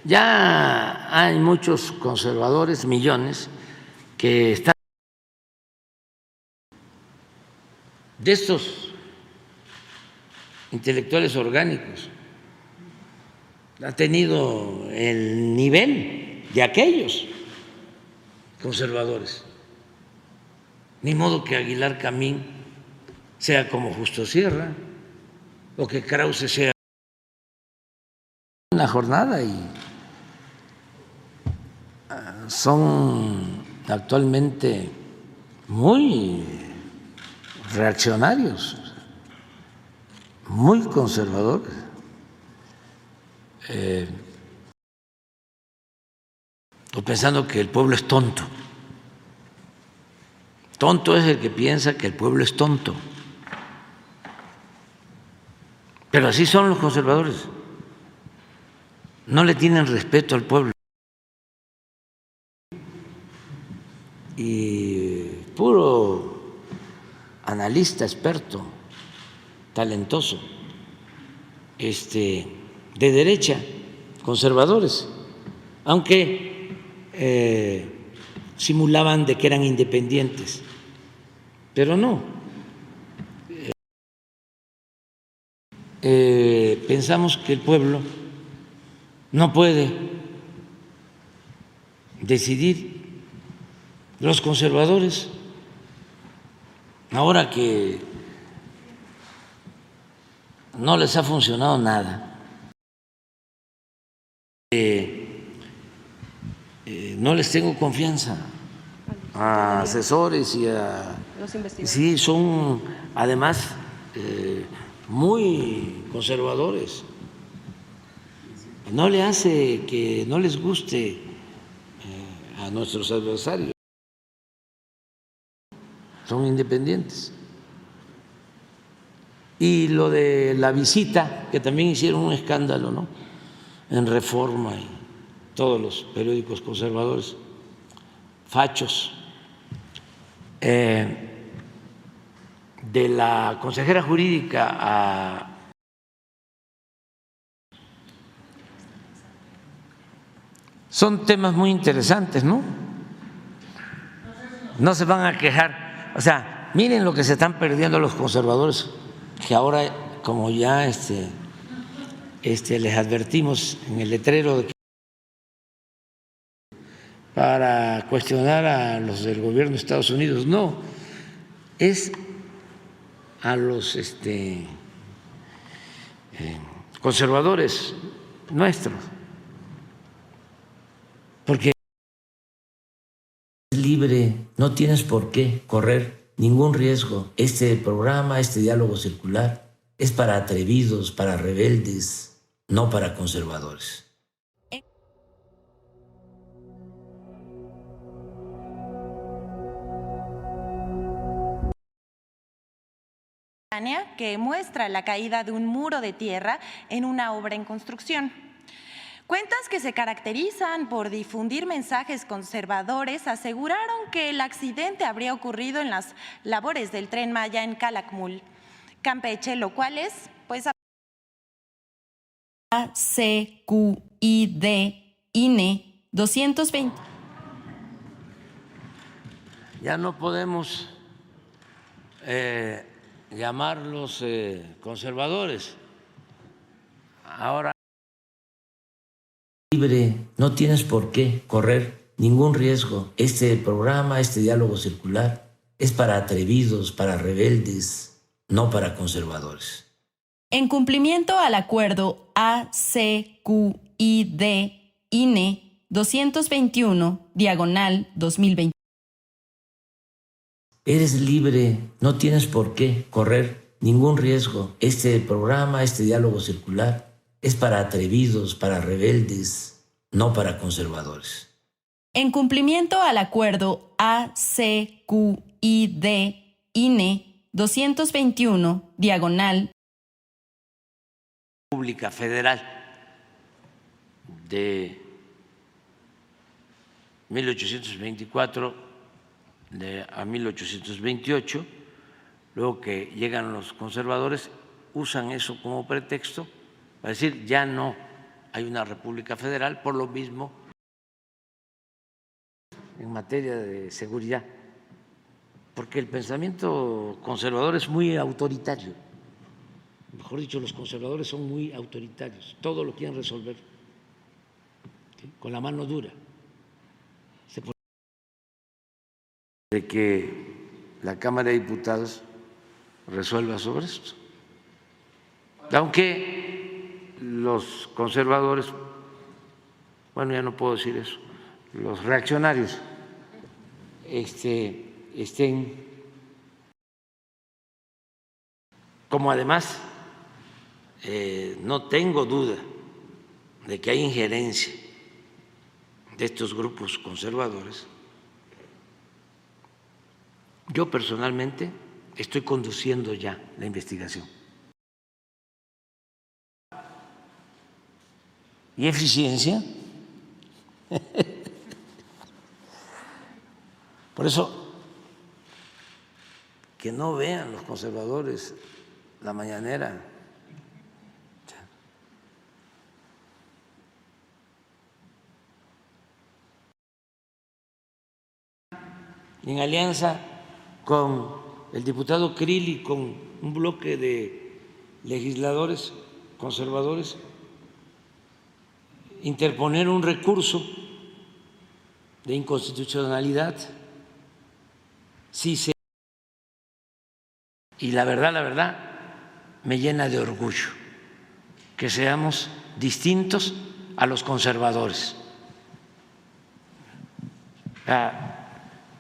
Ya hay muchos conservadores, millones, que están de estos intelectuales orgánicos, ha tenido el nivel de aquellos conservadores. Ni modo que Aguilar Camín sea como Justo Sierra o que Krause sea una jornada, y son actualmente muy reaccionarios, muy conservadores. O pensando que el pueblo es tonto. Tonto es el que piensa que el pueblo es tonto. Pero así son los conservadores. No le tienen respeto al pueblo. Y puro analista, experto, talentoso, de derecha, conservadores, aunque simulaban de que eran independientes, pero no. Pensamos que el pueblo no puede decidir. Los conservadores, ahora que no les ha funcionado nada, no les tengo confianza a asesores y a... Sí, son además muy conservadores. No le hace que no les guste a nuestros adversarios. Son independientes. Y lo de la visita, que también hicieron un escándalo, ¿no? En Reforma y todos los periódicos conservadores, fachos, de la consejera jurídica a son temas muy interesantes, ¿no? No se van a quejar. O sea, miren lo que se están perdiendo los conservadores, que ahora, como ya les advertimos en el letrero de que para cuestionar a los del gobierno de Estados Unidos, no, es a los conservadores nuestros, porque es libre, no tienes por qué correr ningún riesgo. Este programa, este diálogo circular, es para atrevidos, para rebeldes, no para conservadores. Que muestra la caída de un muro de tierra en una obra en construcción. Cuentas que se caracterizan por difundir mensajes conservadores aseguraron que el accidente habría ocurrido en las labores del Tren Maya en Calakmul, Campeche, lo cual es, pues, ACQID INE 220. Ya no podemos llamarlos conservadores. Ahora libre, no tienes por qué correr ningún riesgo. Este programa, este diálogo circular, es para atrevidos, para rebeldes, no para conservadores. En cumplimiento al acuerdo ACQID INE 221/2020. Eres libre, no tienes por qué correr ningún riesgo. Este programa, este diálogo circular, es para atrevidos, para rebeldes, no para conservadores. En cumplimiento al acuerdo ACQID INE 221/. República Federal de 1824 a 1828, luego que llegan los conservadores, usan eso como pretexto para decir ya no hay una república federal, por lo mismo en materia de seguridad, porque el pensamiento conservador es muy autoritario. Mejor dicho, los conservadores son muy autoritarios, todo lo quieren resolver, ¿sí?, con la mano dura. De que la Cámara de Diputados resuelva sobre esto. Aunque los conservadores, bueno, ya no puedo decir eso, los reaccionarios estén, como además no tengo duda de que hay injerencia de estos grupos conservadores. Yo personalmente estoy conduciendo ya la investigación. ¿Y eficiencia? Por eso, que no vean los conservadores la mañanera. En alianza con el diputado Krill y con un bloque de legisladores conservadores, interponer un recurso de inconstitucionalidad. Y la verdad, me llena de orgullo que seamos distintos a los conservadores.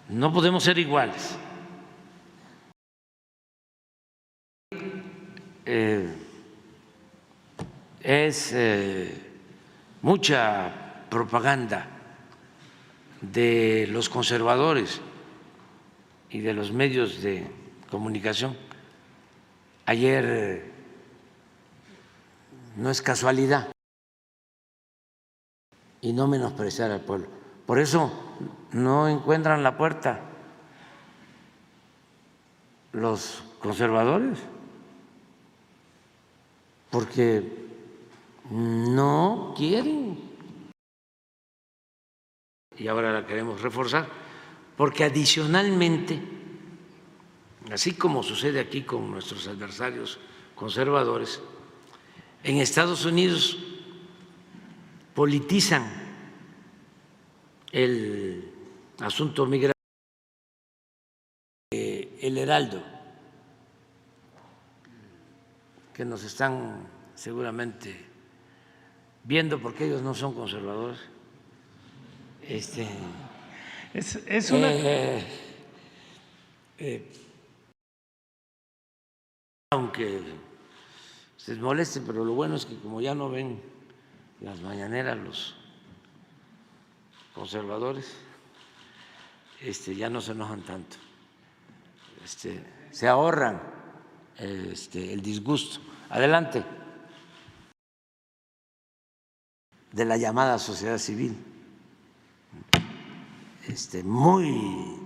No podemos ser iguales. Es mucha propaganda de los conservadores y de los medios de comunicación ayer no es casualidad y no menospreciar al pueblo. Por eso no encuentran la puerta los conservadores, porque no quieren. Y ahora la queremos reforzar, porque adicionalmente, así como sucede aquí con nuestros adversarios conservadores, en Estados Unidos politizan el asunto migratorio. El Heraldo, que nos están seguramente viendo porque ellos no son conservadores. Es una... aunque se molesten, pero lo bueno es que como ya no ven las mañaneras los conservadores, ya no se enojan tanto, se ahorran el disgusto. Adelante. De la llamada sociedad civil, muy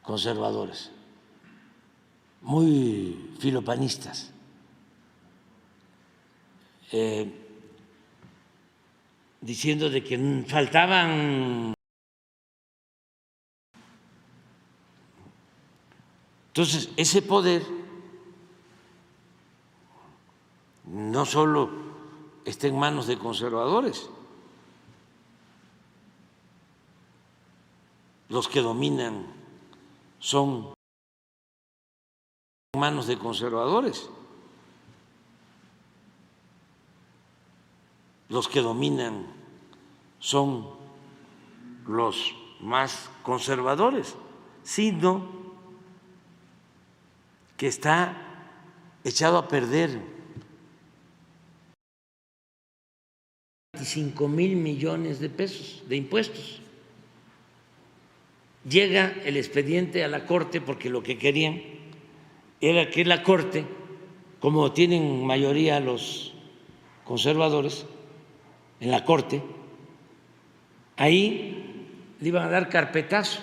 conservadores, muy filopanistas, diciendo de que faltaban. Entonces, ese poder no solo está en manos de conservadores, los que dominan son en manos de conservadores, los que dominan son los más conservadores, sino que está echado a perder 25,000 millones de pesos de impuestos. Llega el expediente a la Corte porque lo que querían era que la Corte, como tienen mayoría los conservadores en la Corte, ahí le iban a dar carpetazo.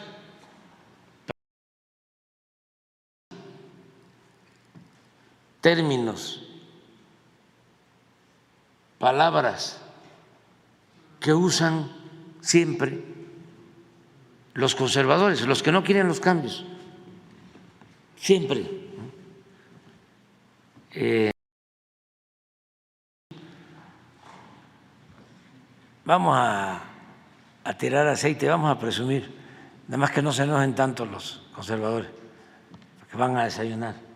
Términos, palabras que usan siempre los conservadores, los que no quieren los cambios, siempre. Vamos a tirar aceite, vamos a presumir, nada más que no se enojen tanto los conservadores, porque van a desayunar.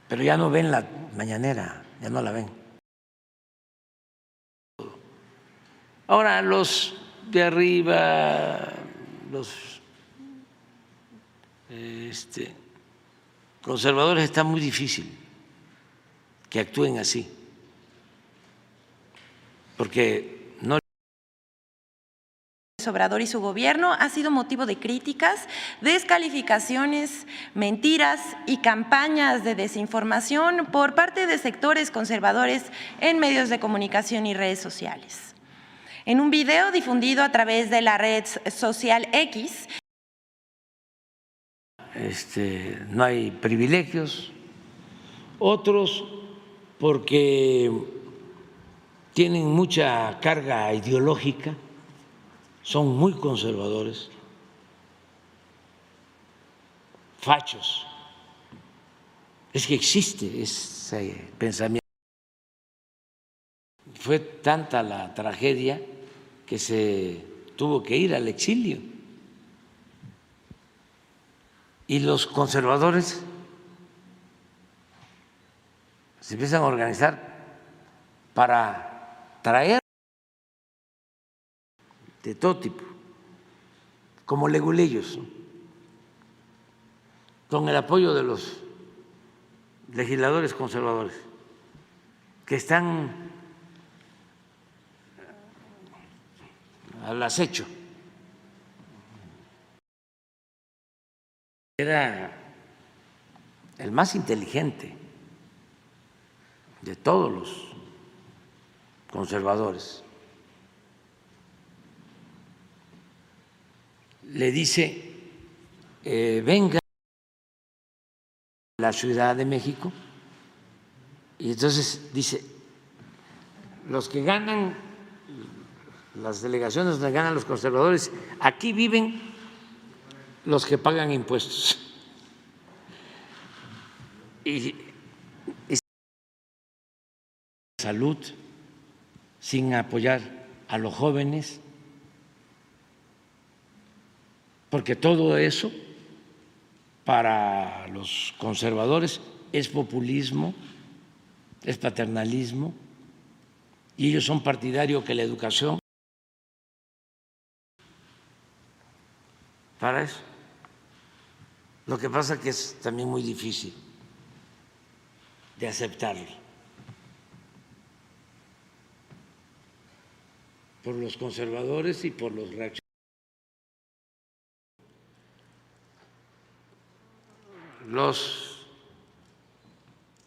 Pero ya no ven la mañanera, ya no la ven. Ahora los de arriba, los conservadores, está muy difícil que actúen así, porque no. Obrador y su gobierno ha sido motivo de críticas, descalificaciones, mentiras y campañas de desinformación por parte de sectores conservadores en medios de comunicación y redes sociales. En un video difundido a través de la red social X, no hay privilegios, otros porque tienen mucha carga ideológica, son muy conservadores, fachos. Es que existe ese pensamiento. Fue tanta la tragedia que se tuvo que ir al exilio. Y los conservadores se empiezan a organizar para traer de todo tipo, como leguleyos, con el apoyo de los legisladores conservadores, que están al acecho. más inteligente de todos los conservadores, le dice, venga a la Ciudad de México, y entonces dice, los que ganan, las delegaciones donde ganan los conservadores, aquí viven los que pagan impuestos. Y salud, sin apoyar a los jóvenes, porque todo eso para los conservadores es populismo, es paternalismo, y ellos son partidarios que la educación para eso. Lo que pasa es que es también muy difícil de aceptarlo por los conservadores y por los reaccionarios. Los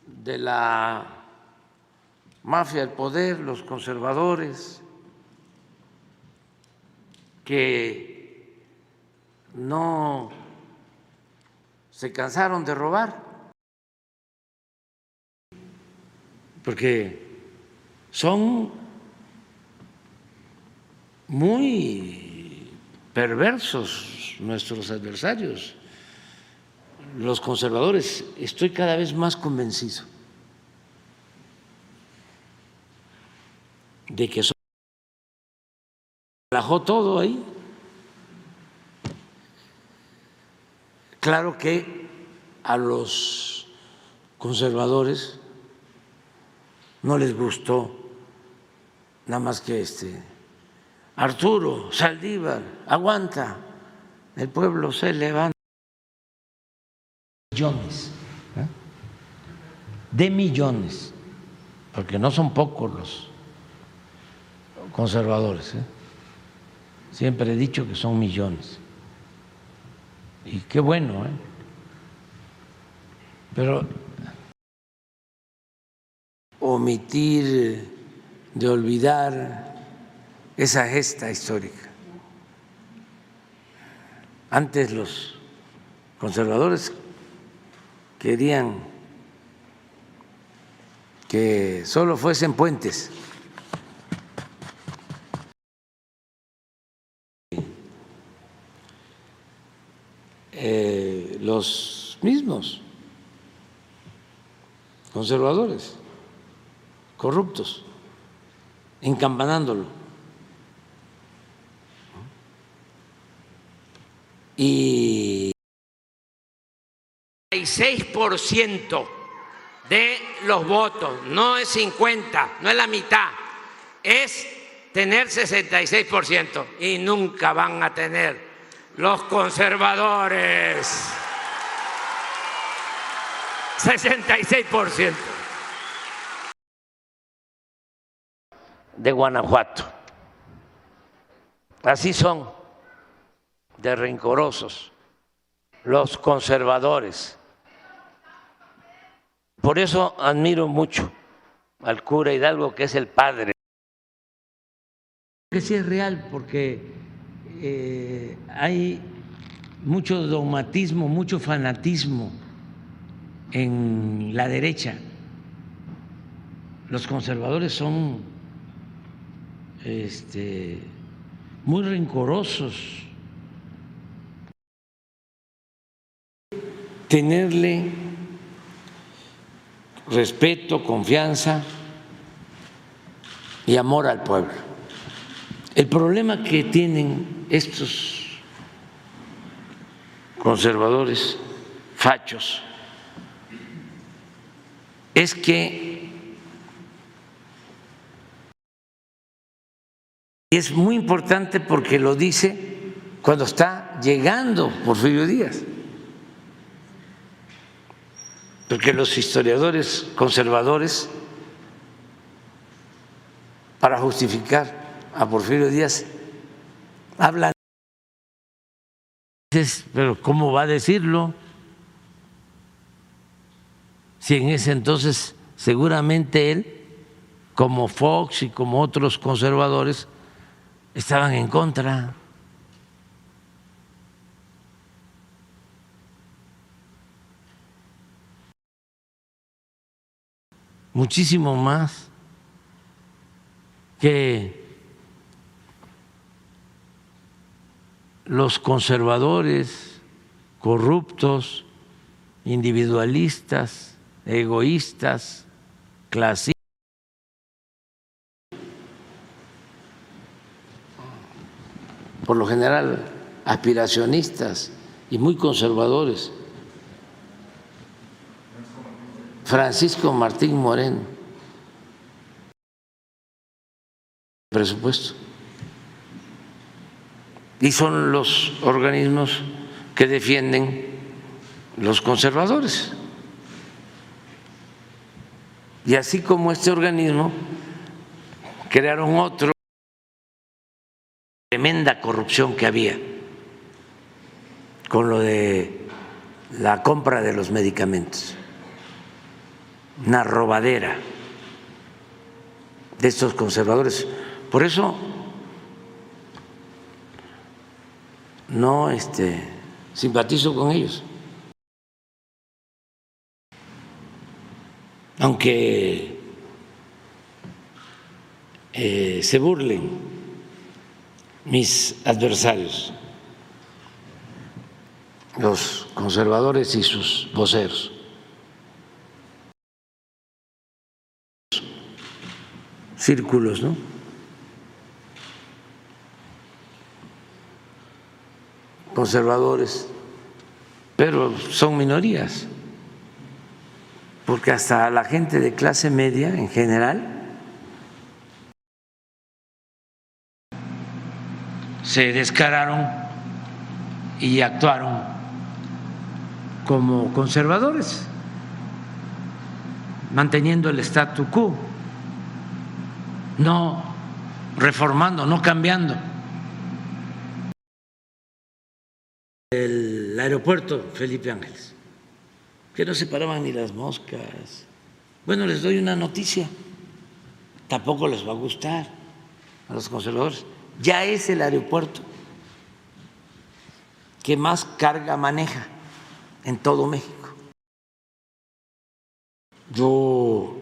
de la mafia del poder, los conservadores, que no se cansaron de robar, porque son muy perversos nuestros adversarios. Los conservadores, estoy cada vez más convencido de que son, relajó todo ahí. Claro que a los conservadores no les gustó nada más que Arturo Saldívar, aguanta, el pueblo se levanta. Millones, de millones, porque no son pocos los conservadores, siempre he dicho que son millones, y qué bueno, pero omitir, de olvidar esa gesta histórica. Antes los conservadores querían que solo fuesen puentes. Los mismos conservadores corruptos, encampanándolo. Y 66% de los votos, no es 50, no es la mitad, es tener 66%, y nunca van a tener los conservadores 66%. De Guanajuato, así son de rencorosos los conservadores. Por eso admiro mucho al cura Hidalgo, que es el padre. Que sí es real, porque hay mucho dogmatismo, mucho fanatismo en la derecha. Los conservadores son muy rencorosos. Tenerle respeto, confianza y amor al pueblo. El problema que tienen estos conservadores fachos es que es muy importante, porque lo dice cuando está llegando Porfirio Díaz. Porque los historiadores conservadores, para justificar a Porfirio Díaz, hablan, pero ¿cómo va a decirlo? si en ese entonces seguramente él, como Fox y como otros conservadores, estaban en contra. Muchísimo más que los conservadores corruptos, individualistas, egoístas, clasistas, por lo general aspiracionistas y muy conservadores. Francisco Martín Moreno, presupuesto. Y son los organismos que defienden los conservadores. Y así como este organismo, crearon otro, tremenda corrupción que había con lo de la compra de los medicamentos, una robadera de estos conservadores. Por eso no simpatizo con ellos, aunque se burlen mis adversarios, los conservadores y sus voceros. Círculos, ¿no? Conservadores, pero son minorías, porque hasta la gente de clase media en general se descararon y actuaron como conservadores, manteniendo el statu quo, no reformando, no cambiando. El aeropuerto Felipe Ángeles, que no se paraban ni las moscas. Bueno, les doy una noticia, tampoco les va a gustar a los conservadores. Ya es el aeropuerto que más carga maneja en todo México. Yo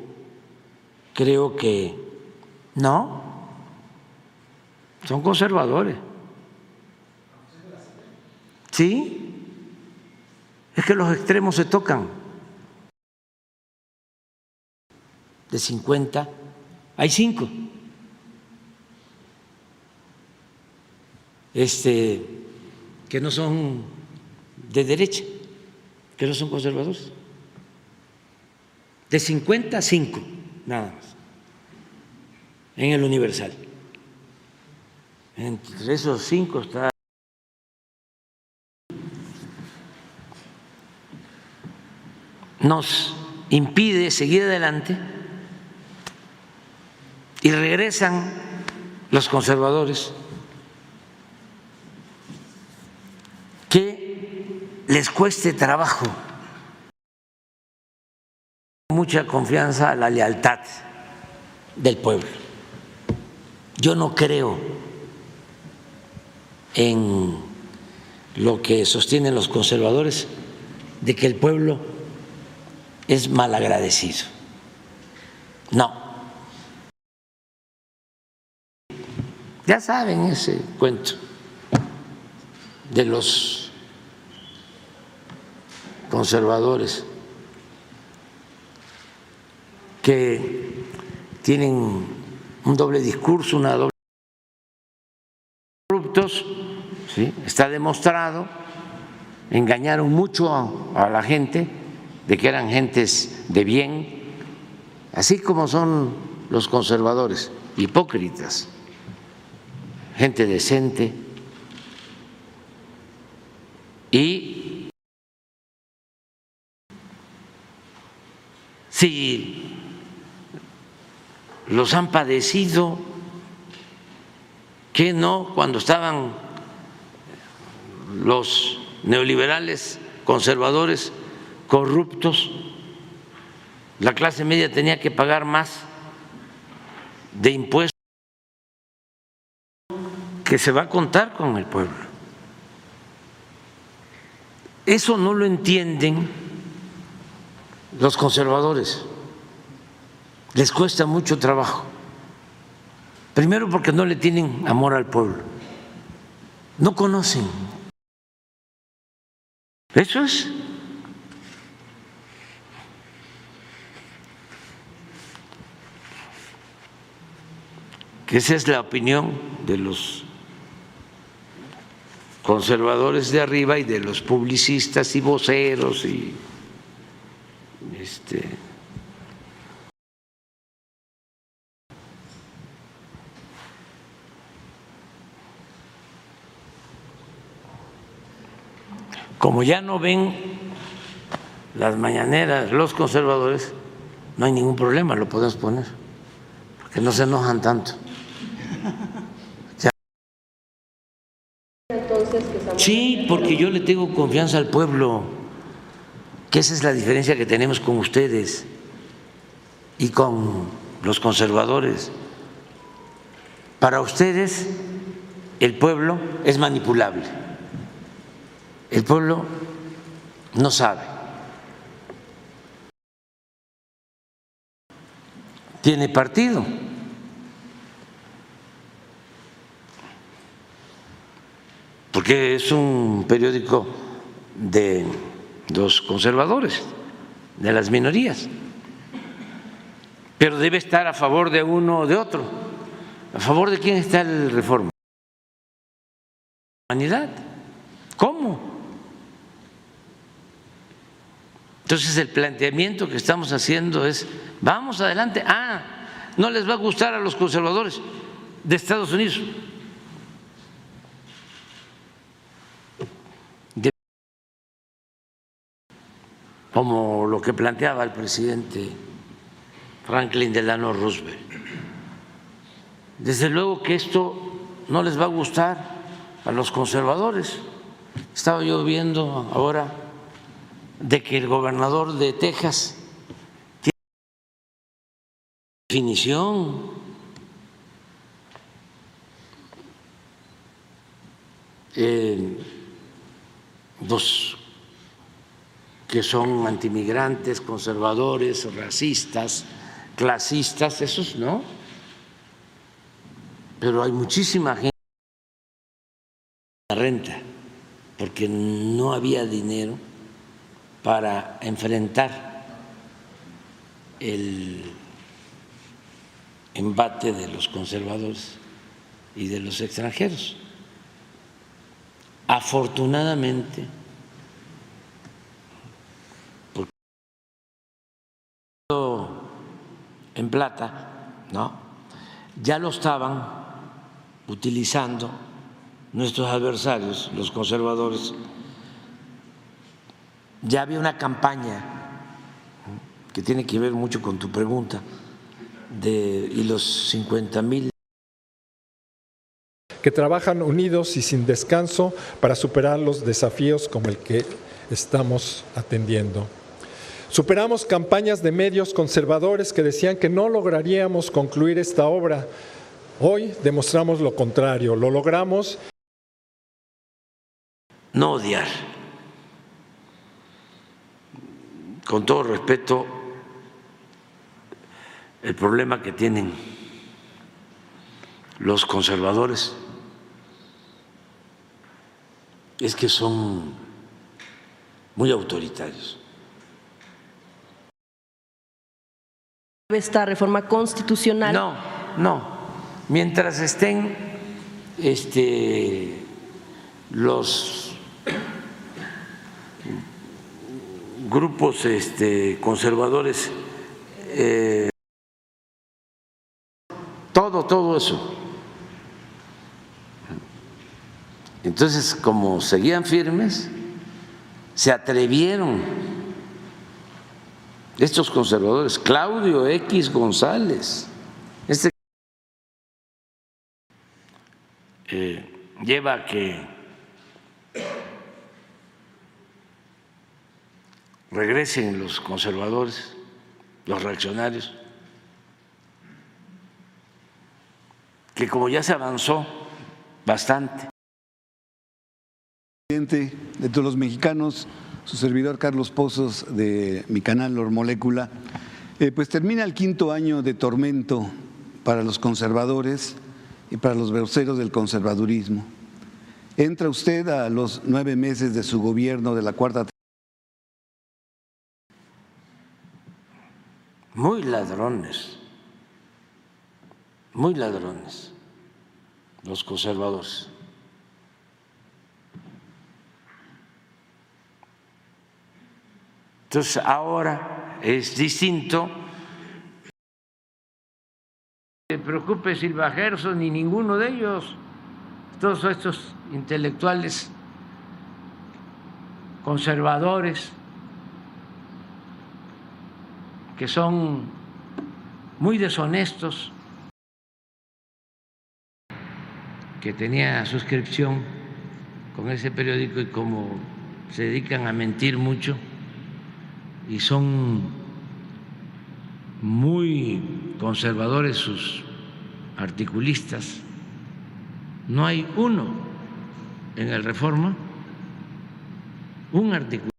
creo que no, son conservadores. Sí, es que los extremos se tocan. De 50 hay 5. Que no son de derecha, que no son conservadores. De 50 a 5, nada más, en el Universal. Entre esos 5 está nos impide seguir adelante y regresan los conservadores que les cueste trabajo, mucha confianza a la lealtad del pueblo. Yo no creo en lo que sostienen los conservadores de que el pueblo es malagradecido. No. Ya saben ese cuento de los conservadores que tienen un doble discurso, una doble corruptos, ¿sí? Está demostrado, engañaron mucho a la gente de que eran gentes de bien, así como son los conservadores, hipócritas, gente decente. Y si los han padecido, ¿qué no cuando estaban los neoliberales conservadores corruptos la clase media tenía que pagar más de impuestos que se va a contar con el pueblo. Eso no lo entienden los conservadores, les cuesta mucho trabajo. Primero porque no le tienen amor al pueblo, no conocen. Eso es. Que esa es la opinión de los conservadores de arriba y de los publicistas y voceros y como ya no ven las mañaneras los conservadores, no hay ningún problema, lo podemos poner, porque no se enojan tanto. Sí, porque yo le tengo confianza al pueblo, que esa es la diferencia que tenemos con ustedes y con los conservadores. Para ustedes el pueblo es manipulable, el pueblo no sabe, tiene partido. Porque es un periódico de los conservadores, de las minorías, pero debe estar a favor de uno o de otro. ¿A favor de quién está el Reforma? ¿Humanidad? ¿Cómo? Entonces el planteamiento que estamos haciendo es, vamos adelante. No les va a gustar a los conservadores de Estados Unidos. Como lo que planteaba el presidente Franklin Delano Roosevelt. Desde luego que esto no les va a gustar a los conservadores. Estaba yo viendo ahora de que el gobernador de Texas tiene definición. Los que son antimigrantes, conservadores, racistas, clasistas, esos no. Pero hay muchísima gente que renta, porque no había dinero para enfrentar el embate de los conservadores y de los extranjeros. Afortunadamente, en plata, ¿no? Ya lo estaban utilizando nuestros adversarios, los conservadores. Ya había una campaña que tiene que ver mucho con tu pregunta y los 50,000 que trabajan unidos y sin descanso para superar los desafíos como el que estamos atendiendo. Superamos campañas de medios conservadores que decían que no lograríamos concluir esta obra. Hoy demostramos lo contrario, lo logramos. No odiar. Con todo respeto, el problema que tienen los conservadores es que son muy autoritarios. Esta reforma constitucional. No. Mientras estén los grupos conservadores, todo eso. Entonces, como seguían firmes, se atrevieron estos conservadores, Claudio X González, lleva a que regresen los conservadores los reaccionarios, que como ya se avanzó bastante. Presidente de todos los mexicanos, su servidor Carlos Pozos de mi canal Ormolécula, pues termina el 5º año de tormento para los conservadores y para los voceros del conservadurismo. Entra usted a los 9 meses de su gobierno de la cuarta. Muy ladrones los conservadores. Entonces ahora es distinto. No se preocupe Silva Gerson ni ninguno de ellos, todos estos intelectuales conservadores que son muy deshonestos, que tenía suscripción con ese periódico y como se dedican a mentir mucho y son muy conservadores sus articulistas, no hay uno en el Reforma, un articulista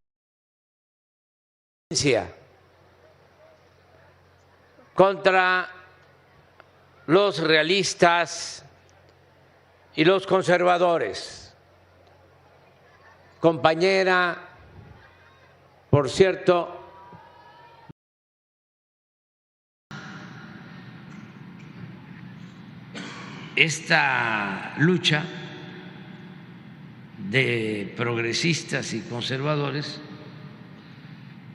contra los realistas y los conservadores. Compañera, por cierto, esta lucha de progresistas y conservadores,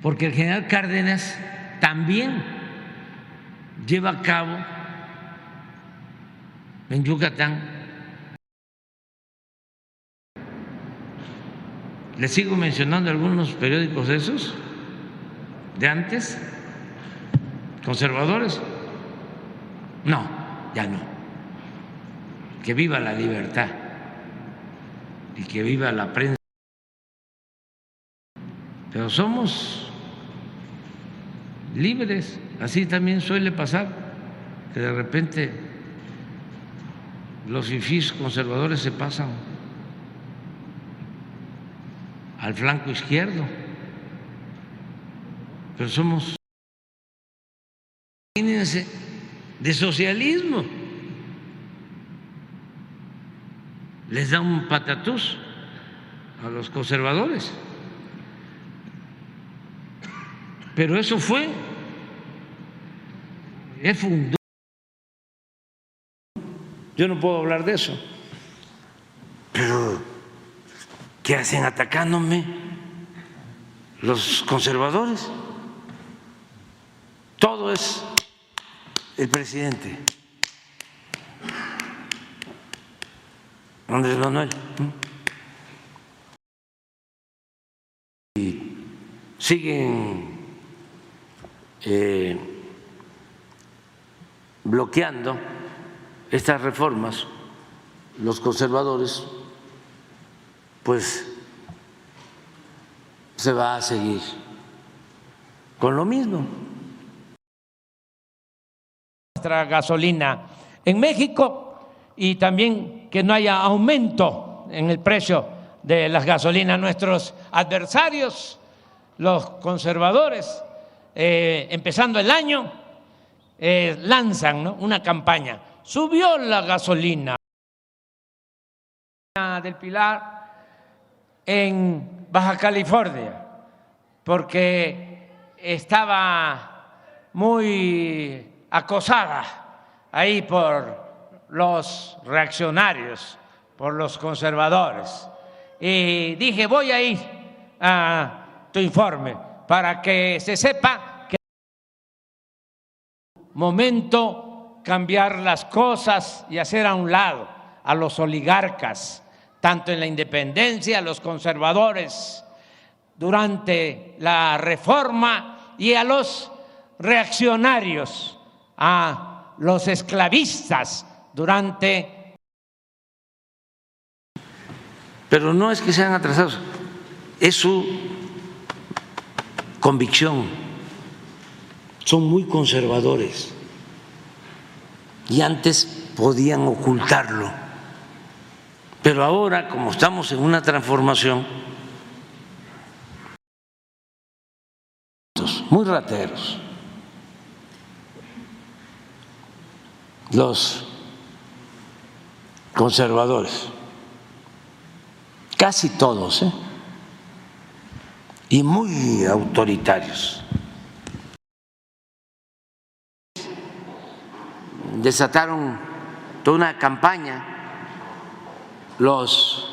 porque el general Cárdenas también lleva a cabo en Yucatán. Les sigo mencionando algunos periódicos de esos, de antes, conservadores. No, ya no. Que viva la libertad y que viva la prensa. Pero somos libres, así también suele pasar, que de repente los fifís conservadores se pasan al flanco izquierdo, pero somos, imagínense, de socialismo. Les da un patatús a los conservadores. Pero eso fue, él fundó. Yo no puedo hablar de eso, pero ¿qué hacen atacándome los conservadores? Todo es el presidente Andrés Manuel. Y siguen bloqueando estas reformas los conservadores, pues se va a seguir con lo mismo. Nuestra gasolina en México y también que no haya aumento en el precio de las gasolinas. Nuestros adversarios, los conservadores, empezando el año, lanzan, ¿no?, una campaña. Subió la gasolina del Pilar en Baja California porque estaba muy acosada ahí por los reaccionarios, por los conservadores. Y dije, voy a ir a tu informe para que se sepa que es momento cambiar las cosas y hacer a un lado a los oligarcas, tanto en la independencia, a los conservadores durante la reforma y a los reaccionarios, a los esclavistas durante. Pero no es que sean atrasados, es su convicción son muy conservadores y antes podían ocultarlo, pero ahora, como estamos en una transformación, muy rateros, los conservadores, casi todos, y muy autoritarios. Desataron toda una campaña los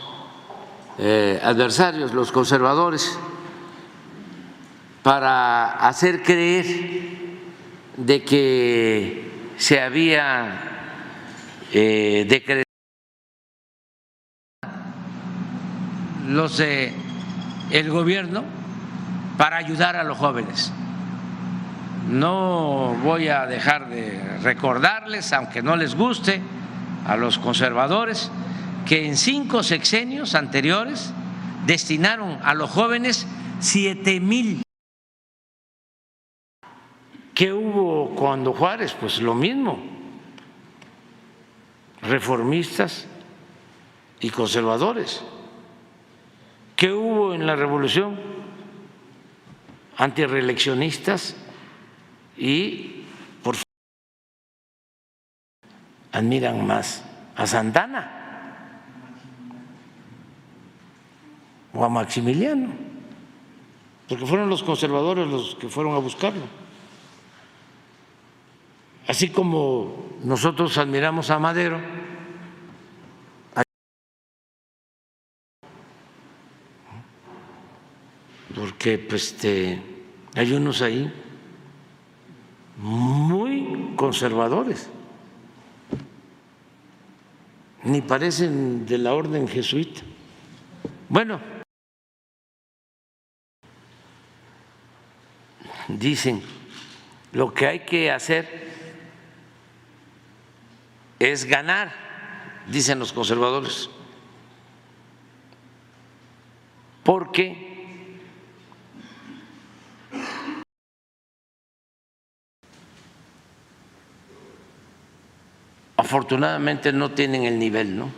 adversarios, los conservadores, para hacer creer de que se había decretado los el gobierno para ayudar a los jóvenes. No voy a dejar de recordarles, aunque no les guste, a los conservadores, que en 5 sexenios anteriores destinaron a los jóvenes 7,000. ¿Qué hubo cuando Juárez? Pues lo mismo, reformistas y conservadores. ¿Qué hubo en la revolución? Antirreeleccionistas y por admiran más a Santana o a Maximiliano, porque fueron los conservadores los que fueron a buscarlo. Así como nosotros admiramos a Madero, porque pues hay unos ahí muy conservadores, ni parecen de la orden jesuita. Bueno, dicen, lo que hay que hacer es ganar, dicen los conservadores, porque afortunadamente no tienen el nivel, ¿no?,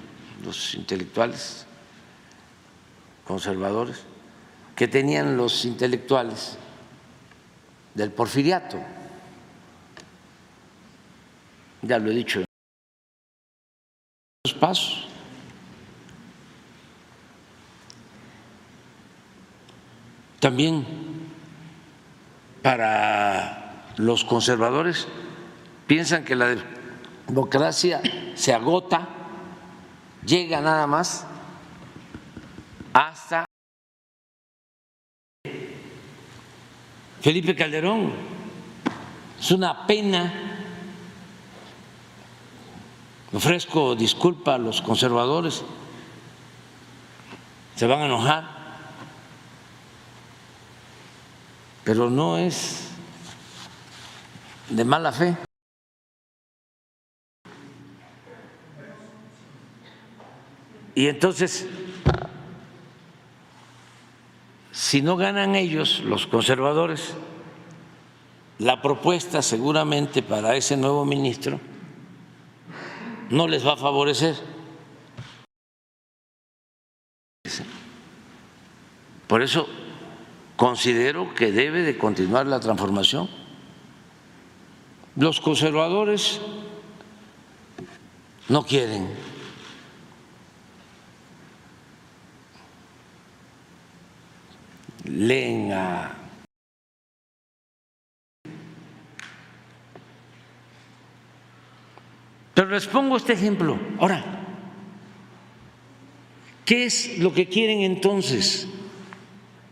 los intelectuales conservadores que tenían los intelectuales del Porfiriato. Ya lo he dicho, los pasos. También para los conservadores piensan que la democracia se agota, llega nada más hasta Felipe Calderón. Es una pena, ofrezco disculpa a los conservadores, se van a enojar, pero no es de mala fe. Y entonces, si no ganan ellos, los conservadores, la propuesta seguramente para ese nuevo ministro no les va a favorecer. Por eso considero que debe de continuar la transformación. Los conservadores no quieren leen Pero les pongo este ejemplo. Ahora, ¿qué es lo que quieren entonces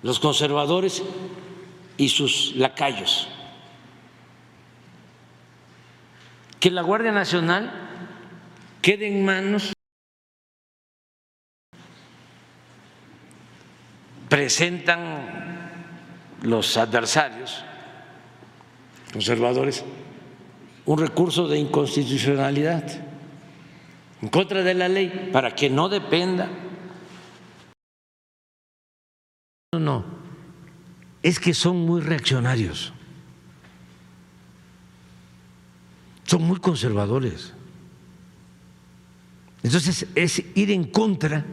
los conservadores y sus lacayos? Que la Guardia Nacional quede en manos, presentan los adversarios conservadores un recurso de inconstitucionalidad en contra de la ley para que no dependa. No, es que son muy reaccionarios. son muy conservadores. Entonces es ir en contra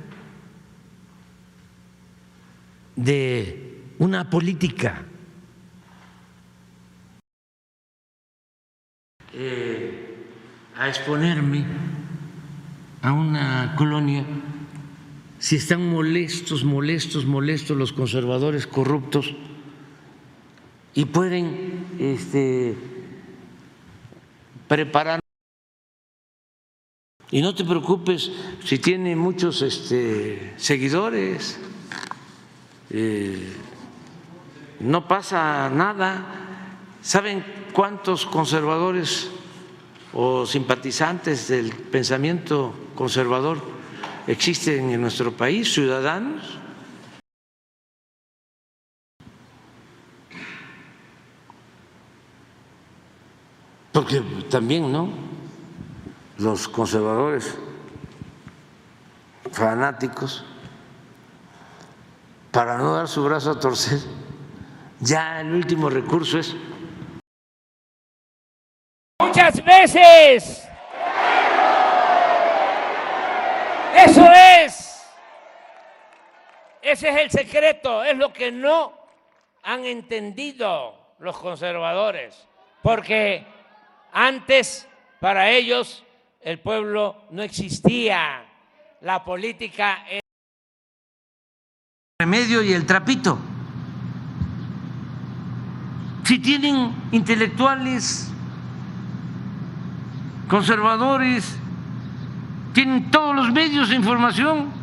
de una política. A exponerme a una colonia si están molestos los conservadores corruptos y pueden preparar. Y no te preocupes si tiene muchos seguidores, no pasa nada. ¿Saben cuántos conservadores o simpatizantes del pensamiento conservador existen en nuestro país, ciudadanos? Porque también, ¿no?, los conservadores fanáticos, para no dar su brazo a torcer, ya el último recurso es: muchas veces. Eso es. Ese es el secreto, es lo que no han entendido los conservadores, porque antes para ellos el pueblo no existía, la política era el remedio y el trapito. Si tienen intelectuales conservadores, tienen todos los medios de información,